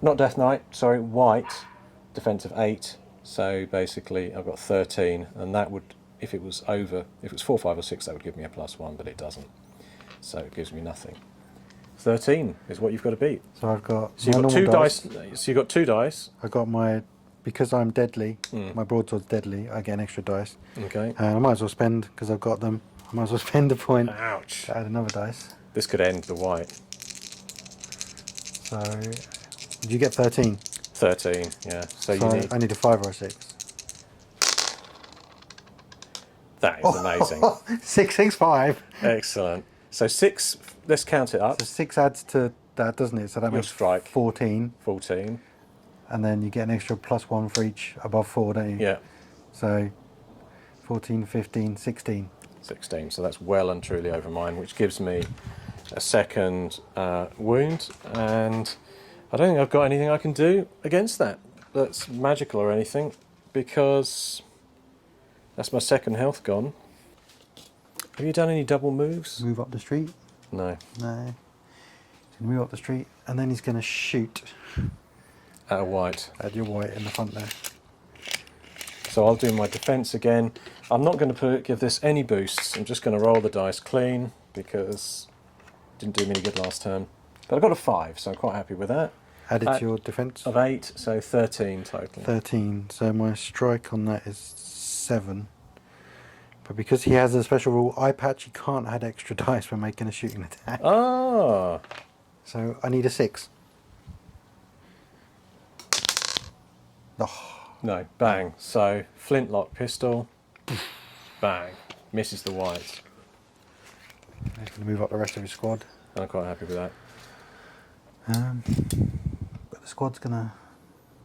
Not Death Knight, sorry, White, defense of 8. So basically I've got 13, and that would, if it was 4, 5 or 6, that would give me a +1, but it doesn't. So it gives me nothing. 13 is what you've got to beat. So I've got So you've got 2 dice. So you've got 2 dice. I got my, because I'm deadly, my broadsword's deadly, I get an extra dice. Okay. And I might as well spend, because I've got them, I might as well spend a point Ouch. to add another dice. This could end the white. So, did you get 13? 13, yeah. So you need... I need a 5 or a 6. That is amazing. 6, 6, 5. Excellent. So 6, let's count it up. So 6 adds to that, doesn't it? So that Your makes strike. 14. 14. And then you get an extra +1 for each above 4, don't you? Yeah. So 14, 15, 16. 16. So that's well and truly over mine, which gives me a second wound. And I don't think I've got anything I can do against that that's magical or anything, because that's my second health gone. Have you done any double moves? Move up the street? No. No. He's going to move up the street, and then he's going to shoot At a white. at your white in the front there. So I'll do my defense again. I'm not going to give this any boosts. I'm just going to roll the dice clean, because it didn't do me any good last turn. But I got a 5, so I'm quite happy with that. Added to your defense? Of 8, so 13 total. 13. So my strike on that is 7. But because he has a special rule, eye patch, he can't add extra dice when making a shooting attack. Ah! So I need a 6. Oh. No, bang. So flintlock pistol, bang. Misses the white. He's going to move up the rest of his squad. I'm quite happy with that. But the squad's going to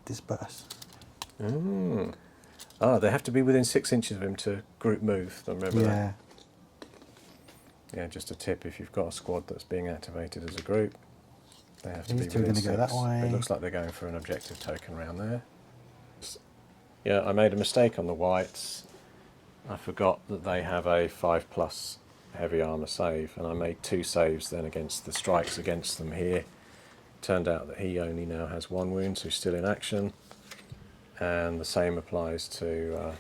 disperse. Ah, they have to be within 6 inches of him to group move. Remember that? Yeah. Yeah, just a tip, if you've got a squad that's being activated as a group, they have to These be two are within going to go 6. that way. It looks like they're going for an objective token around there. Yeah, I made a mistake on the whites. I forgot that they have a 5+ heavy armour save, and I made 2 saves then against the strikes against them here. Turned out that he only now has 1 wound, so he's still in action. And the same applies to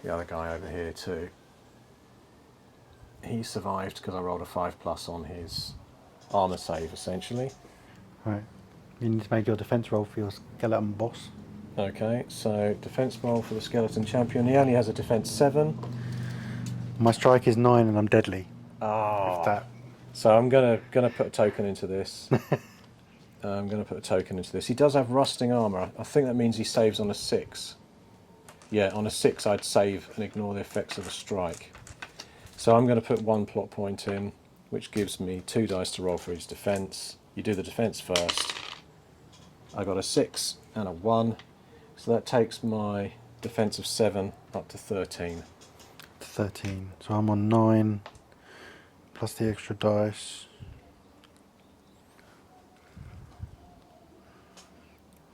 the other guy over here too. He survived because I rolled a 5+ on his armour save, essentially. Right. You need to make your defense roll for your skeleton boss. Okay, so defense roll for the skeleton champion. He only has a defense 7. My strike is 9 and I'm deadly. Oh. If that. So I'm gonna put a token into this. I'm going to put a token into this. He does have rusting armour. I think that means he saves on a 6. Yeah, on a 6 I'd save and ignore the effects of a strike. So I'm going to put 1 plot point in, which gives me 2 dice to roll for his defence. You do the defence first. I got a 6 and a 1. So that takes my defence of 7 up to 13. 13. So I'm on 9 plus the extra dice.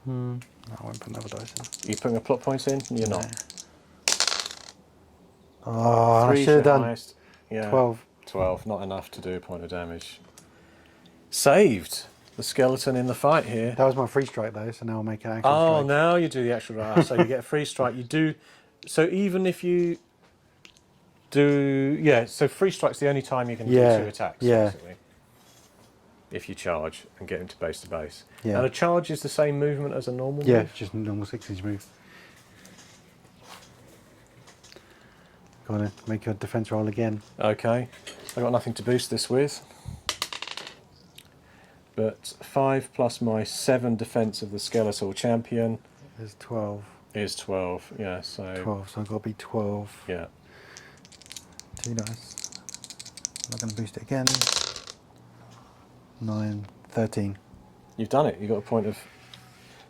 No, I won't put another dice in. You putting a plot point in? You're not. Oh, I 3's should have your done highest. Yeah. 12. 12, not enough to do a point of damage. Saved the skeleton in the fight here. That was my free strike though, so now I'll make an actual Oh, strike. now you do the actual so you get a free strike. You do. So even if you do, yeah. So free strike's the only time you can do 2 attacks. Yeah. Basically, if you charge and get him to base. Yeah. And a charge is the same movement as a normal Yeah, move? just normal 6 inch move. Go on, make your defense roll again. Okay, I got nothing to boost this with. But 5 plus my 7 defense of the skeletal champion There's 12. is 12. Yeah, so 12, so I've got to be 12. yeah. 2 dice. I'm not going to boost it again. 9, 13. You've done it. You got a point of.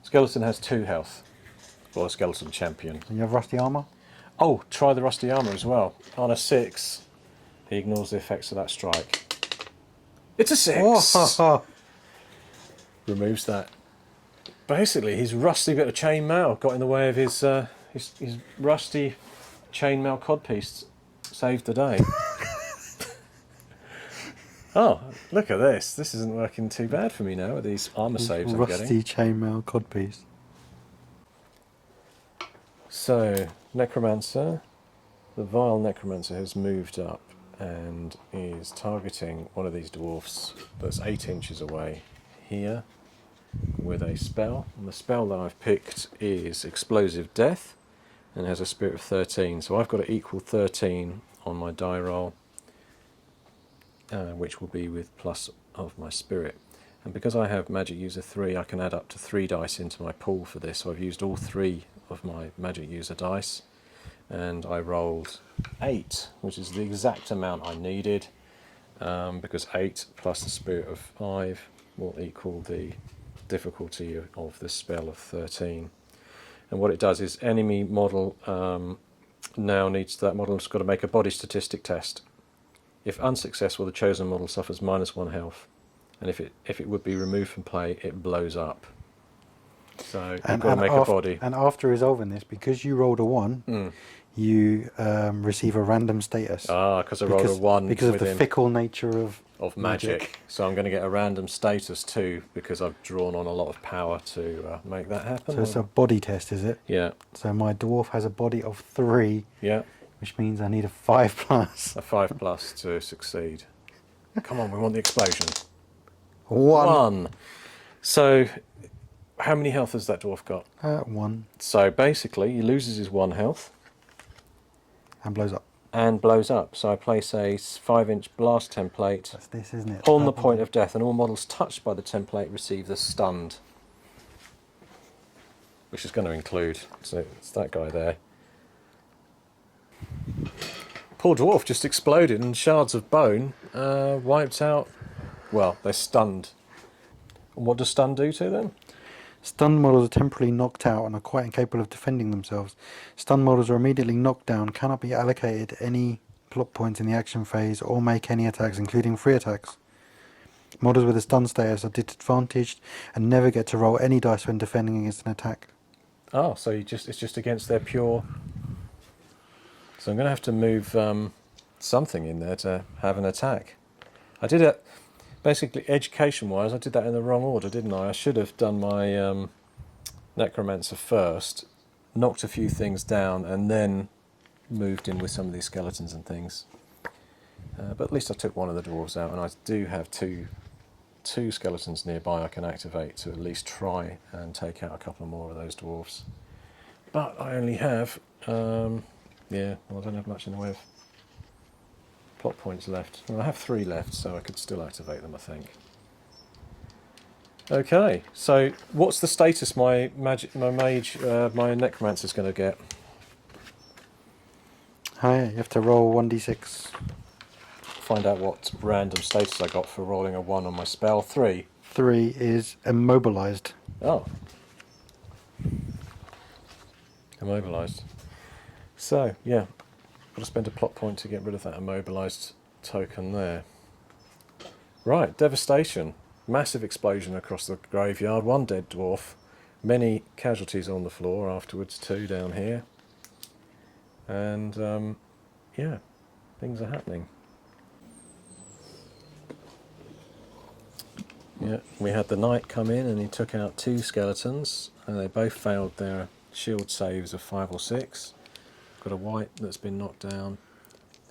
Skeleton has 2 health. Well, a skeleton champion. And you have rusty armor? Oh, try the rusty armor as well. On a 6, he ignores the effects of that strike. It's a 6. Oh, Removes that. Basically, his rusty bit of chainmail got in the way of his rusty chainmail codpiece. Saved the day. Oh, look at this. This isn't working too bad for me now with these armor saves I'm getting. rusty chainmail codpiece. So, Necromancer. The vile Necromancer has moved up and is targeting one of these dwarfs that's 8 inches away here with a spell. And the spell that I've picked is Explosive Death and has a spirit of 13. So I've got to equal 13 on my die roll, which will be with plus of my spirit. And because I have Magic User 3, I can add up to 3 dice into my pool for this. So I've used all 3 of my Magic User dice, and I rolled 8, which is the exact amount I needed, because 8 plus the spirit of 5 will equal the difficulty of this spell of 13. And what it does is enemy model now needs, that model's got to make a body statistic test. If unsuccessful, the chosen model suffers -1 health, and if it would be removed from play, it blows up. So you've got to make a body. And after resolving this, because you rolled a 1, you receive a random status. Ah, because I rolled a 1 because of the fickle nature of magic. So I'm going to get a random status too, because I've drawn on a lot of power to make that happen. So it's a body test, is it? Yeah. So my dwarf has a body of 3. Yeah. Which means I need a 5 plus. A 5 plus to succeed. Come on, we want the explosion. 1. So, how many health has that dwarf got? 1. So basically, he loses his 1 health. And blows up. And blows up. So I place a 5-inch blast template. That's this, isn't it? On the point of death, and all models touched by the template receive the stunned. Which is going to include, so it's that guy there. Poor dwarf just exploded and shards of bone wiped out. Well, they're stunned. And what does stun do to them? Stunned models are temporarily knocked out and are quite incapable of defending themselves. Stunned models are immediately knocked down, cannot be allocated any plot points in the action phase, or make any attacks, including free attacks. Models with a stun status are disadvantaged and never get to roll any dice when defending against an attack. Oh, so it's just against their pure. So I'm going to have to move something in there to have an attack. I did it, basically education-wise, I did that in the wrong order, didn't I? I should have done my Necromancer first, knocked a few things down, and then moved in with some of these skeletons and things. But at least I took one of the dwarves out, and I do have two skeletons nearby I can activate to at least try and take out a couple more of those dwarves. But I only have... yeah, well, I don't have much in the way of plot points left. Well, I have 3 left, so I could still activate them, I think. Okay, so what's the status my Necromancer's going to get? Hi, you have to roll 1d6. Find out what random status I got for rolling a 1 on my spell. 3. 3 is immobilized. Oh. Immobilized. So, yeah, got to spend a plot point to get rid of that immobilized token there. Right, devastation. Massive explosion across the graveyard. 1 dead dwarf. Many casualties on the floor afterwards too down here. And, yeah, things are happening. Yeah, we had the knight come in and he took out 2 skeletons, and they both failed their shield saves of 5 or 6. Got a white that's been knocked down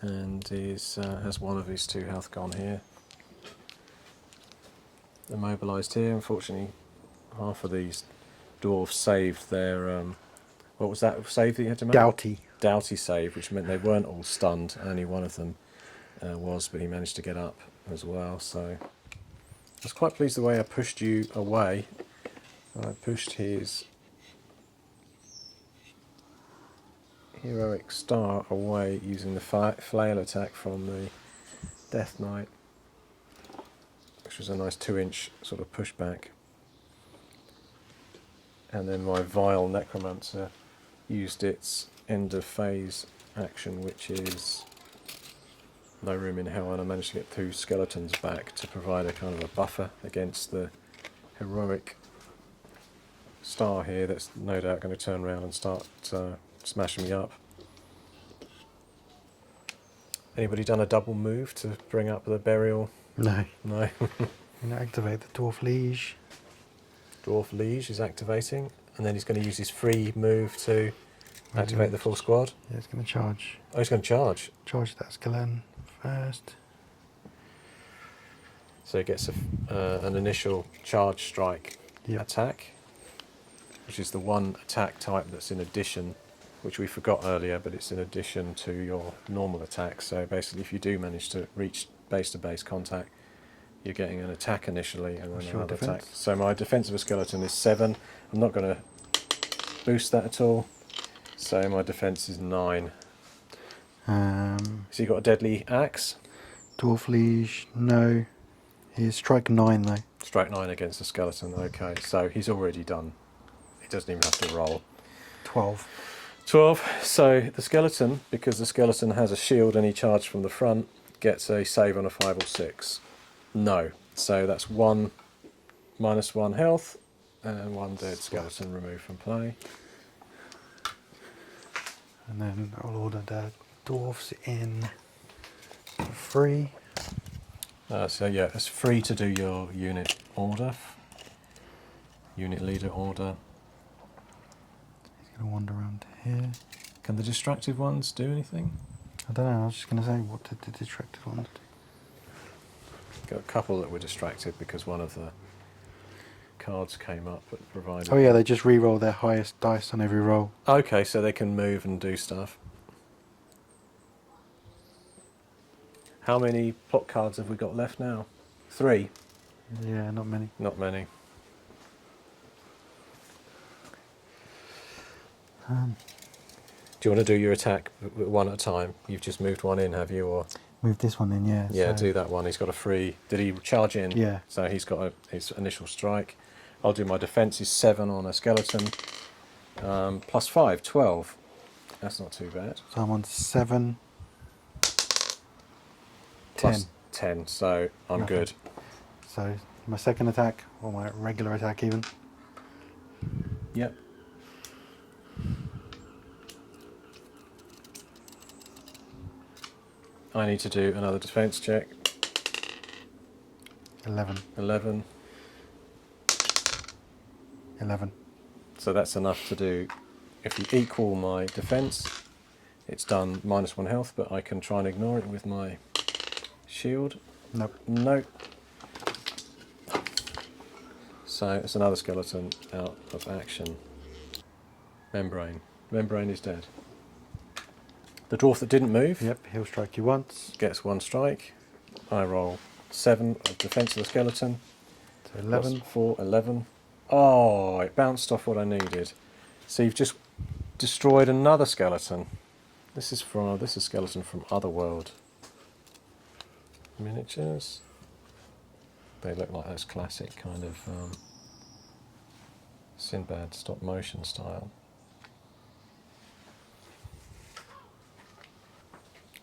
and has 1 of his 2 health gone here. Immobilised here. Unfortunately, half of these dwarves saved their... what was that save that you had to make? Doughty. doughty save, which meant they weren't all stunned. Only one of them was, but he managed to get up as well. So I was quite pleased the way I pushed you away. I pushed his heroic star away using the flail attack from the Death Knight, which was a nice 2-inch sort of pushback. And then my vile Necromancer used its end of phase action, which is no room in hell, and I managed to get 2 skeletons back to provide a kind of a buffer against the heroic star here that's no doubt going to turn around and start smashing me up. Anybody done a double move to bring up the burial? No. No. I'm going to activate the Dwarf Liege. Dwarf Liege is activating, and then he's going to use his free move to activate the full squad. Yeah, it's going to charge. Oh, he's going to charge. Charge that skeleton first. So he gets an initial charge strike attack, which is the one attack type that's in addition, which we forgot earlier, but it's in addition to your normal attack. So basically, if you do manage to reach base-to-base contact, you're getting an attack initially and then another attack. So my defense of a skeleton is 7. I'm not going to boost that at all. So my defense is 9. So you got a deadly axe? Dwarf Liege, no. He's strike 9 though. Strike 9 against a skeleton, okay. So he's already done. He doesn't even have to roll. 12. 12. So the skeleton, because the skeleton has a shield and he charged from the front, gets a save on a 5 or 6. No. So that's 1 minus 1 health and 1 dead skeleton removed from play. And then I'll order the dwarfs in for free. So yeah, it's free to do your unit order. Unit leader order. He's going to wander around here. Can the distracted ones do anything? I don't know, I was just going to say, what did the distracted ones do? Got a couple that were distracted because one of the cards came up but provided... Oh yeah, they just re-roll their highest dice on every roll. Okay, so they can move and do stuff. How many plot cards have we got left now? 3? Yeah, not many. Not many. Do you want to do your attack one at a time? You've just moved one in, have you? Or move this one in, yeah. Yeah, so do that one. He's got a free... Did he charge in? Yeah. So he's got his initial strike. I'll do my defense is 7 on a skeleton. Plus 5, 12. That's not too bad. So I'm on 7. 10. Plus 10, so I'm Nothing. good. So my second attack, or my regular attack even. Yep. I need to do another defense check. 11. 11. 11. So that's enough to do. If you equal my defense, it's done minus 1 health, but I can try and ignore it with my shield. Nope. Nope. So it's another skeleton out of action. Membrane. Membrane is dead. The dwarf that didn't move Yep, he'll strike you once. gets 1 strike. I roll 7 of defense of the skeleton. So 11. Plus 4, 11. Oh, it bounced off what I needed. So you've just destroyed another skeleton. This is a skeleton from Otherworld. Miniatures. They look like those classic kind of Sinbad stop motion style.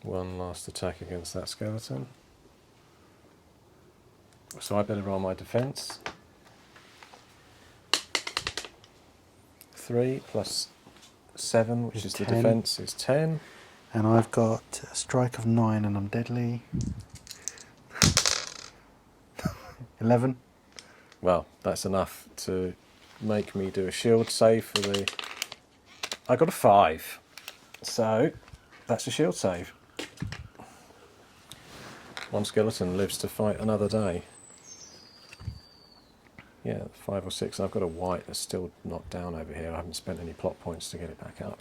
1 last attack against that skeleton. So I better roll my defense. 3 plus 7, which is the 10. defense, is 10. And I've got a strike of 9 and I'm deadly. 11. Well, that's enough to make me do a shield save for the... I got a 5. So that's a shield save. 1 skeleton lives to fight another day. Yeah, 5 or 6. I've got a white that's still knocked down over here. I haven't spent any plot points to get it back up.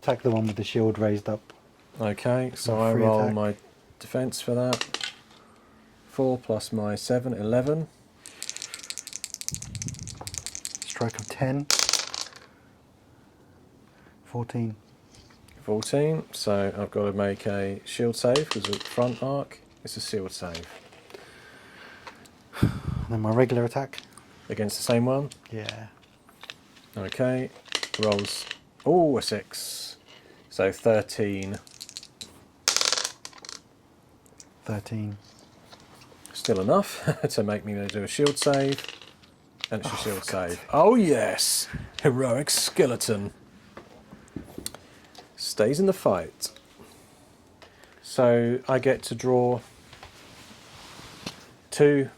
Attack the one with the shield raised up. Okay, so A I free roll attack. my defense for that. 4 plus my 7, 11. Strike of 10. 14. 14. So I've got to make a shield save because the front arc is a shield save. And then my regular attack. Against the same one. Yeah. Okay, rolls. Oh, a 6. So 13. 13. Still enough to make me do a shield save. And it's a shield for God's save. Oh, yes! Heroic skeleton. Stays in the fight. So I get to draw 2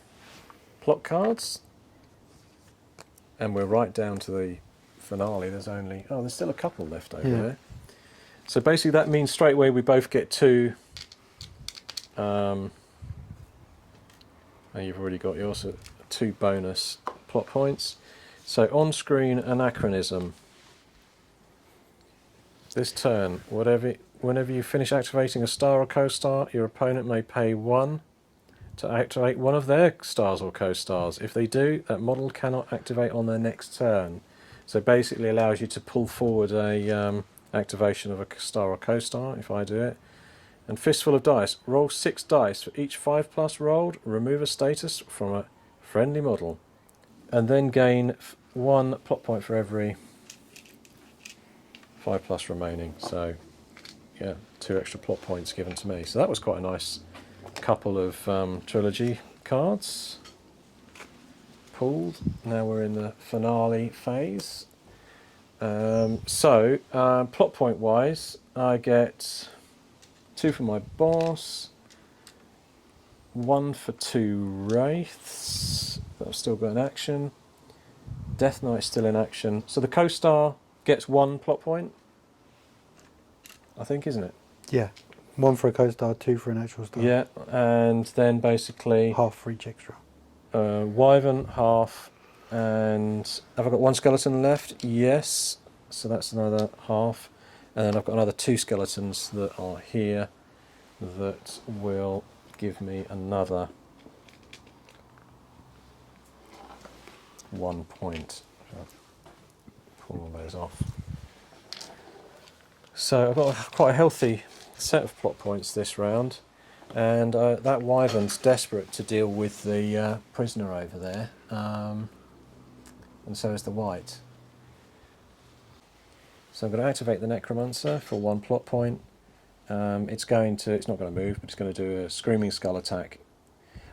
plot cards. And we're right down to the finale. There's only... Oh, there's still a couple left over there. So basically that means straight away we both get 2... and you've already got yours, 2 bonus plot points. So on-screen anachronism. This turn, whenever you finish activating a star or co-star, your opponent may pay 1 to activate one of their stars or co-stars. If they do, that model cannot activate on their next turn. So basically allows you to pull forward a activation of a star or co-star, if I do it. And fistful of dice. Roll 6 dice. For each 5+ rolled, remove a status from a friendly model. And then gain 1 plot point for every 5+ remaining. So, yeah, 2 extra plot points given to me. So that was quite a nice couple of trilogy cards pulled. Now we're in the finale phase. Plot point wise, I get 2 for my boss, 1 for 2 wraiths that I've still got in action. Death Knight's still in action. So the co-star gets 1 plot point, I think, isn't it? Yeah. 1 for a co-star, 2 for an actual star. Yeah, and then basically Half for each extra. Wyvern, half, and have I got 1 skeleton left? Yes, so that's another half. And then I've got another 2 skeletons that are here that will give me another 1 point. I'll pull all those off. So I've got quite a healthy set of plot points this round, and that Wyvern's desperate to deal with the prisoner over there, and so is the white. So I'm going to activate the Necromancer for 1 plot point. It's not going to move, but it's going to do a Screaming Skull attack.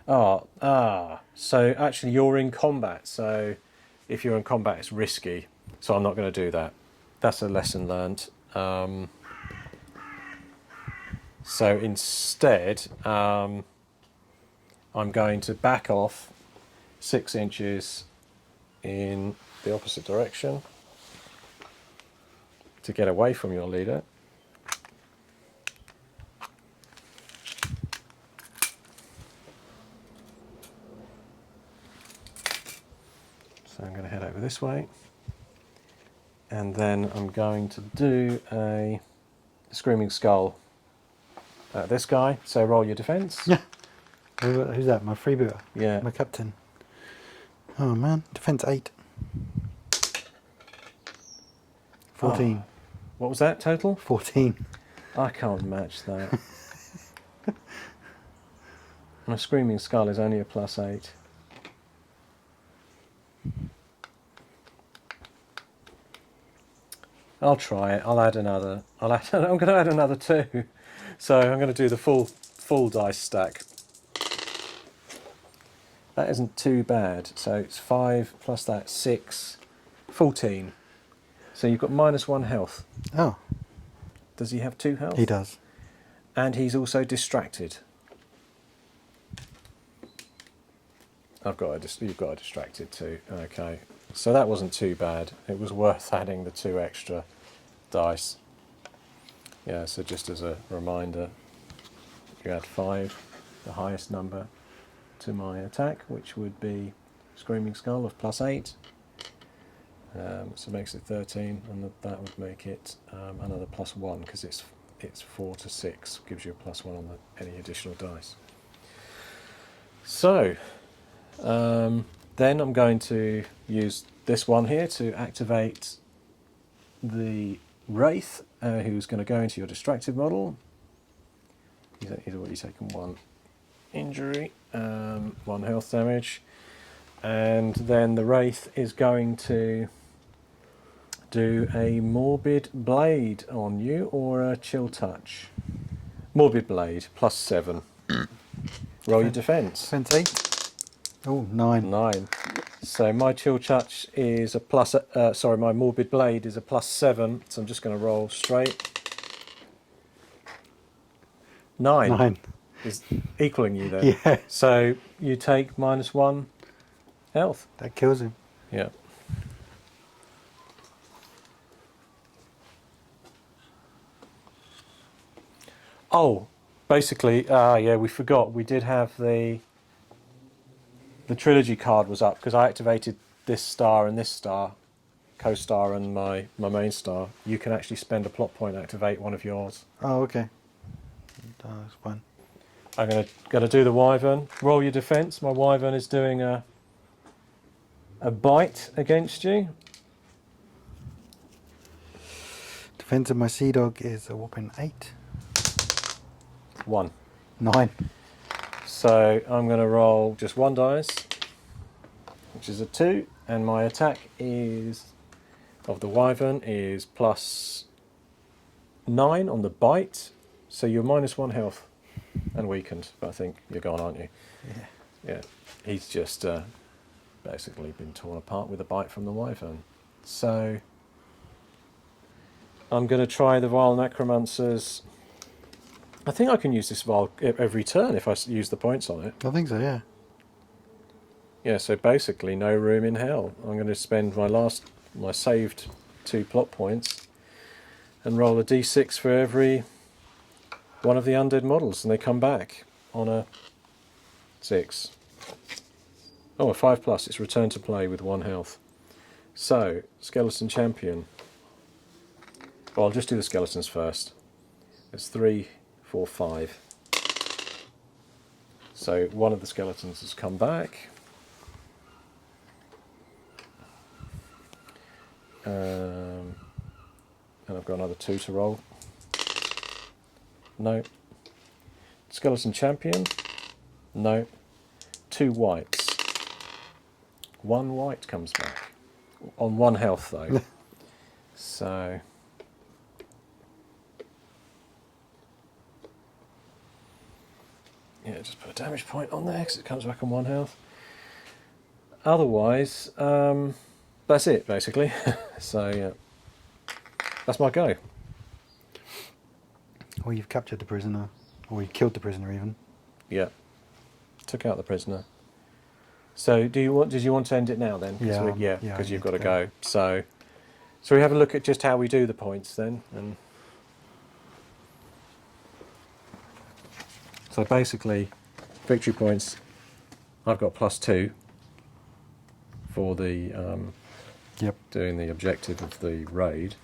So actually you're in combat, so if you're in combat it's risky, so I'm not going to do that. That's a lesson learned. So instead, I'm going to back off 6 inches in the opposite direction to get away from your leader. So I'm going to head over this way. And then I'm going to do a Screaming Skull at this guy. So roll your defense. Yeah. Who's that? My freebooter? Yeah. My captain. Oh man. Defense 8. 14. What was that total? 14. I can't match that. My Screaming Skull is only a +8. I'll try it. I'm going to add another 2. So I'm going to do the full dice stack. That isn't too bad. So it's 5 plus that 6, 14. So you've got -1 health. Oh. Does he have 2 health? He does. And he's also distracted. You've got a distracted too. Okay. So that wasn't too bad. It was worth adding the 2 extra dice. Yeah, so just as a reminder, you add 5, the highest number, to my attack, which would be Screaming Skull of +8. So it makes it 13, and that would make it another +1 because it's 4 to 6, gives you a +1 on any additional dice. So then I'm going to use this one here to activate the Wraith, who's going to go into your distracted model. He's already taken 1 injury, 1 health damage, and then the Wraith is going to do a Morbid Blade on you, or a Chill Touch. Morbid Blade, +7. Roll your defense. Defense 8. Oh, 9. 9. So my Chill Touch is a my Morbid Blade is a +7, so I'm just going to roll straight. 9. 9. Is equaling you then. Yeah. So you take -1 health. That kills him. Yeah. Oh, basically, yeah, we forgot. We did have the Trilogy card was up because I activated this star and this star, co-star and my main star. You can actually spend a plot point, activate one of yours. Oh, okay. That's fine. I'm gonna do the Wyvern. Roll your defense. My Wyvern is doing a bite against you. Defense of my Sea Dog is a whopping 8. 1. 9. So I'm going to roll just 1 dice, which is a 2, and my attack of the Wyvern is +9 on the bite, so you're -1 health and weakened, but I think you're gone, aren't you? Yeah. Yeah, he's just basically been torn apart with a bite from the Wyvern. So I'm going to try the Vile Necromancer's. I think I can use this Vile every turn if I use the points on it. I think so, yeah. Yeah, so basically no room in hell. I'm going to spend my saved 2 plot points and roll a d6 for every one of the undead models, and they come back on a 6. Oh, a 5+. It's return to play with 1 health. So, Skeleton Champion. Well, I'll just do the skeletons first. It's 3, 4, 5. So one of the skeletons has come back. And I've got another 2 to roll. No. Skeleton Champion. No. 2 whites. 1 white comes back. On 1 health though. So yeah, just put a damage point on there because it comes back on 1 health. Otherwise, that's it basically. So yeah, that's my go. Or you've captured the prisoner, or you've killed the prisoner even. Yeah, took out the prisoner. So did you want to end it now then? Yeah, because I you've need got to to go. So we have a look at just how we do the points then. And so basically, victory points, I've got +2 for the doing the objective of the raid,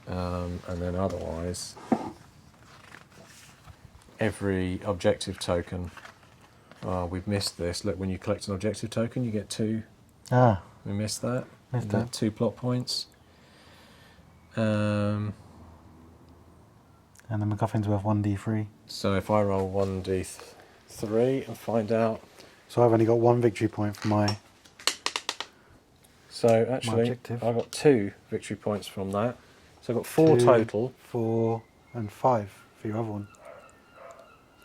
and then otherwise, every objective token. We've missed this. Look, when you collect an objective token, you get 2. Ah, We missed that. missed that. 2 plot points. And the MacGuffin's worth 1d3. So if I roll 1d3 and find out. So I've only got 1 victory point for my... So actually, objective. I got 2 victory points from that. So I've got 4 2, total. 4 and 5 for your other one.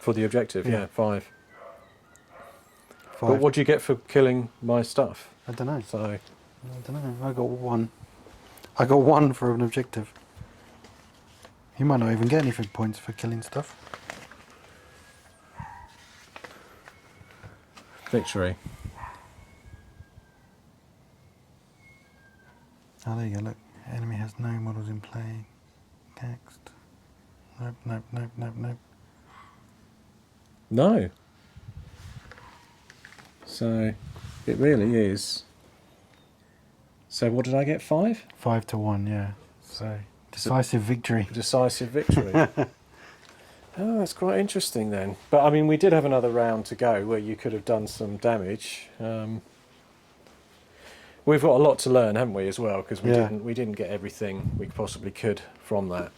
For the objective, Yeah. yeah 5. 5. But what do you get for killing my stuff? I don't know. So I don't know. I got 1. I got 1 for an objective. You might not even get any points for killing stuff. victory. Oh, there you go. Look, enemy has no models in play. Text. Nope, nope, nope, nope, nope. No. So it really is So what did I get? 5? 5 to 1, yeah. So decisive victory. Decisive victory. Oh, that's quite interesting then. But I mean, we did have another round to go where you could have done some damage. We've got a lot to learn, haven't we, as well? Because we didn't get everything we possibly could from that.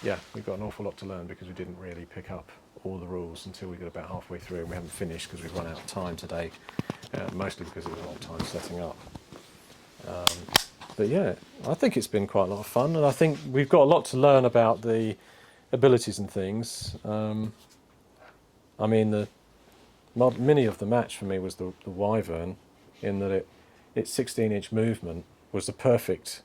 Yeah, we've got an awful lot to learn because we didn't really pick up all the rules until we got about halfway through, and we haven't finished because we've run out of time today, mostly because it was a lot of time setting up. But yeah, I think it's been quite a lot of fun, and I think we've got a lot to learn about the abilities and things. I mean, the mini of the match for me was the Wyvern, in that its 16-inch movement was the perfect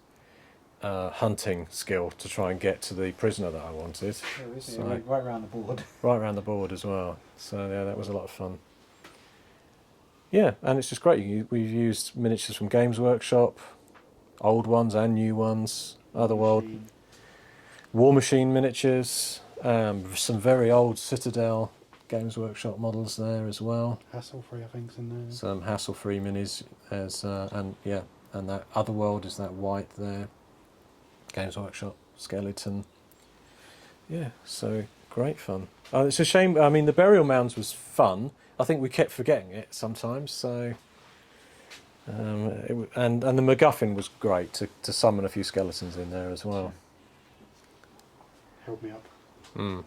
hunting skill to try and get to the prisoner that I wanted. Oh, is it? Right around the board. Right around the board as well. So yeah, that was a lot of fun. Yeah, and it's just great. We've used miniatures from Games Workshop, old ones and new ones, Otherworld, War Machine miniatures, some very old Citadel Games Workshop models there as well. Hassle-free, I think, is in there. Some hassle-free minis, and that Otherworld is that white there. Games Workshop skeleton. Yeah, so great fun. It's a shame. I mean, the Burial Mounds was fun. I think we kept forgetting it sometimes. So, and the MacGuffin was great to summon a few skeletons in there as well. Held me up. Mm.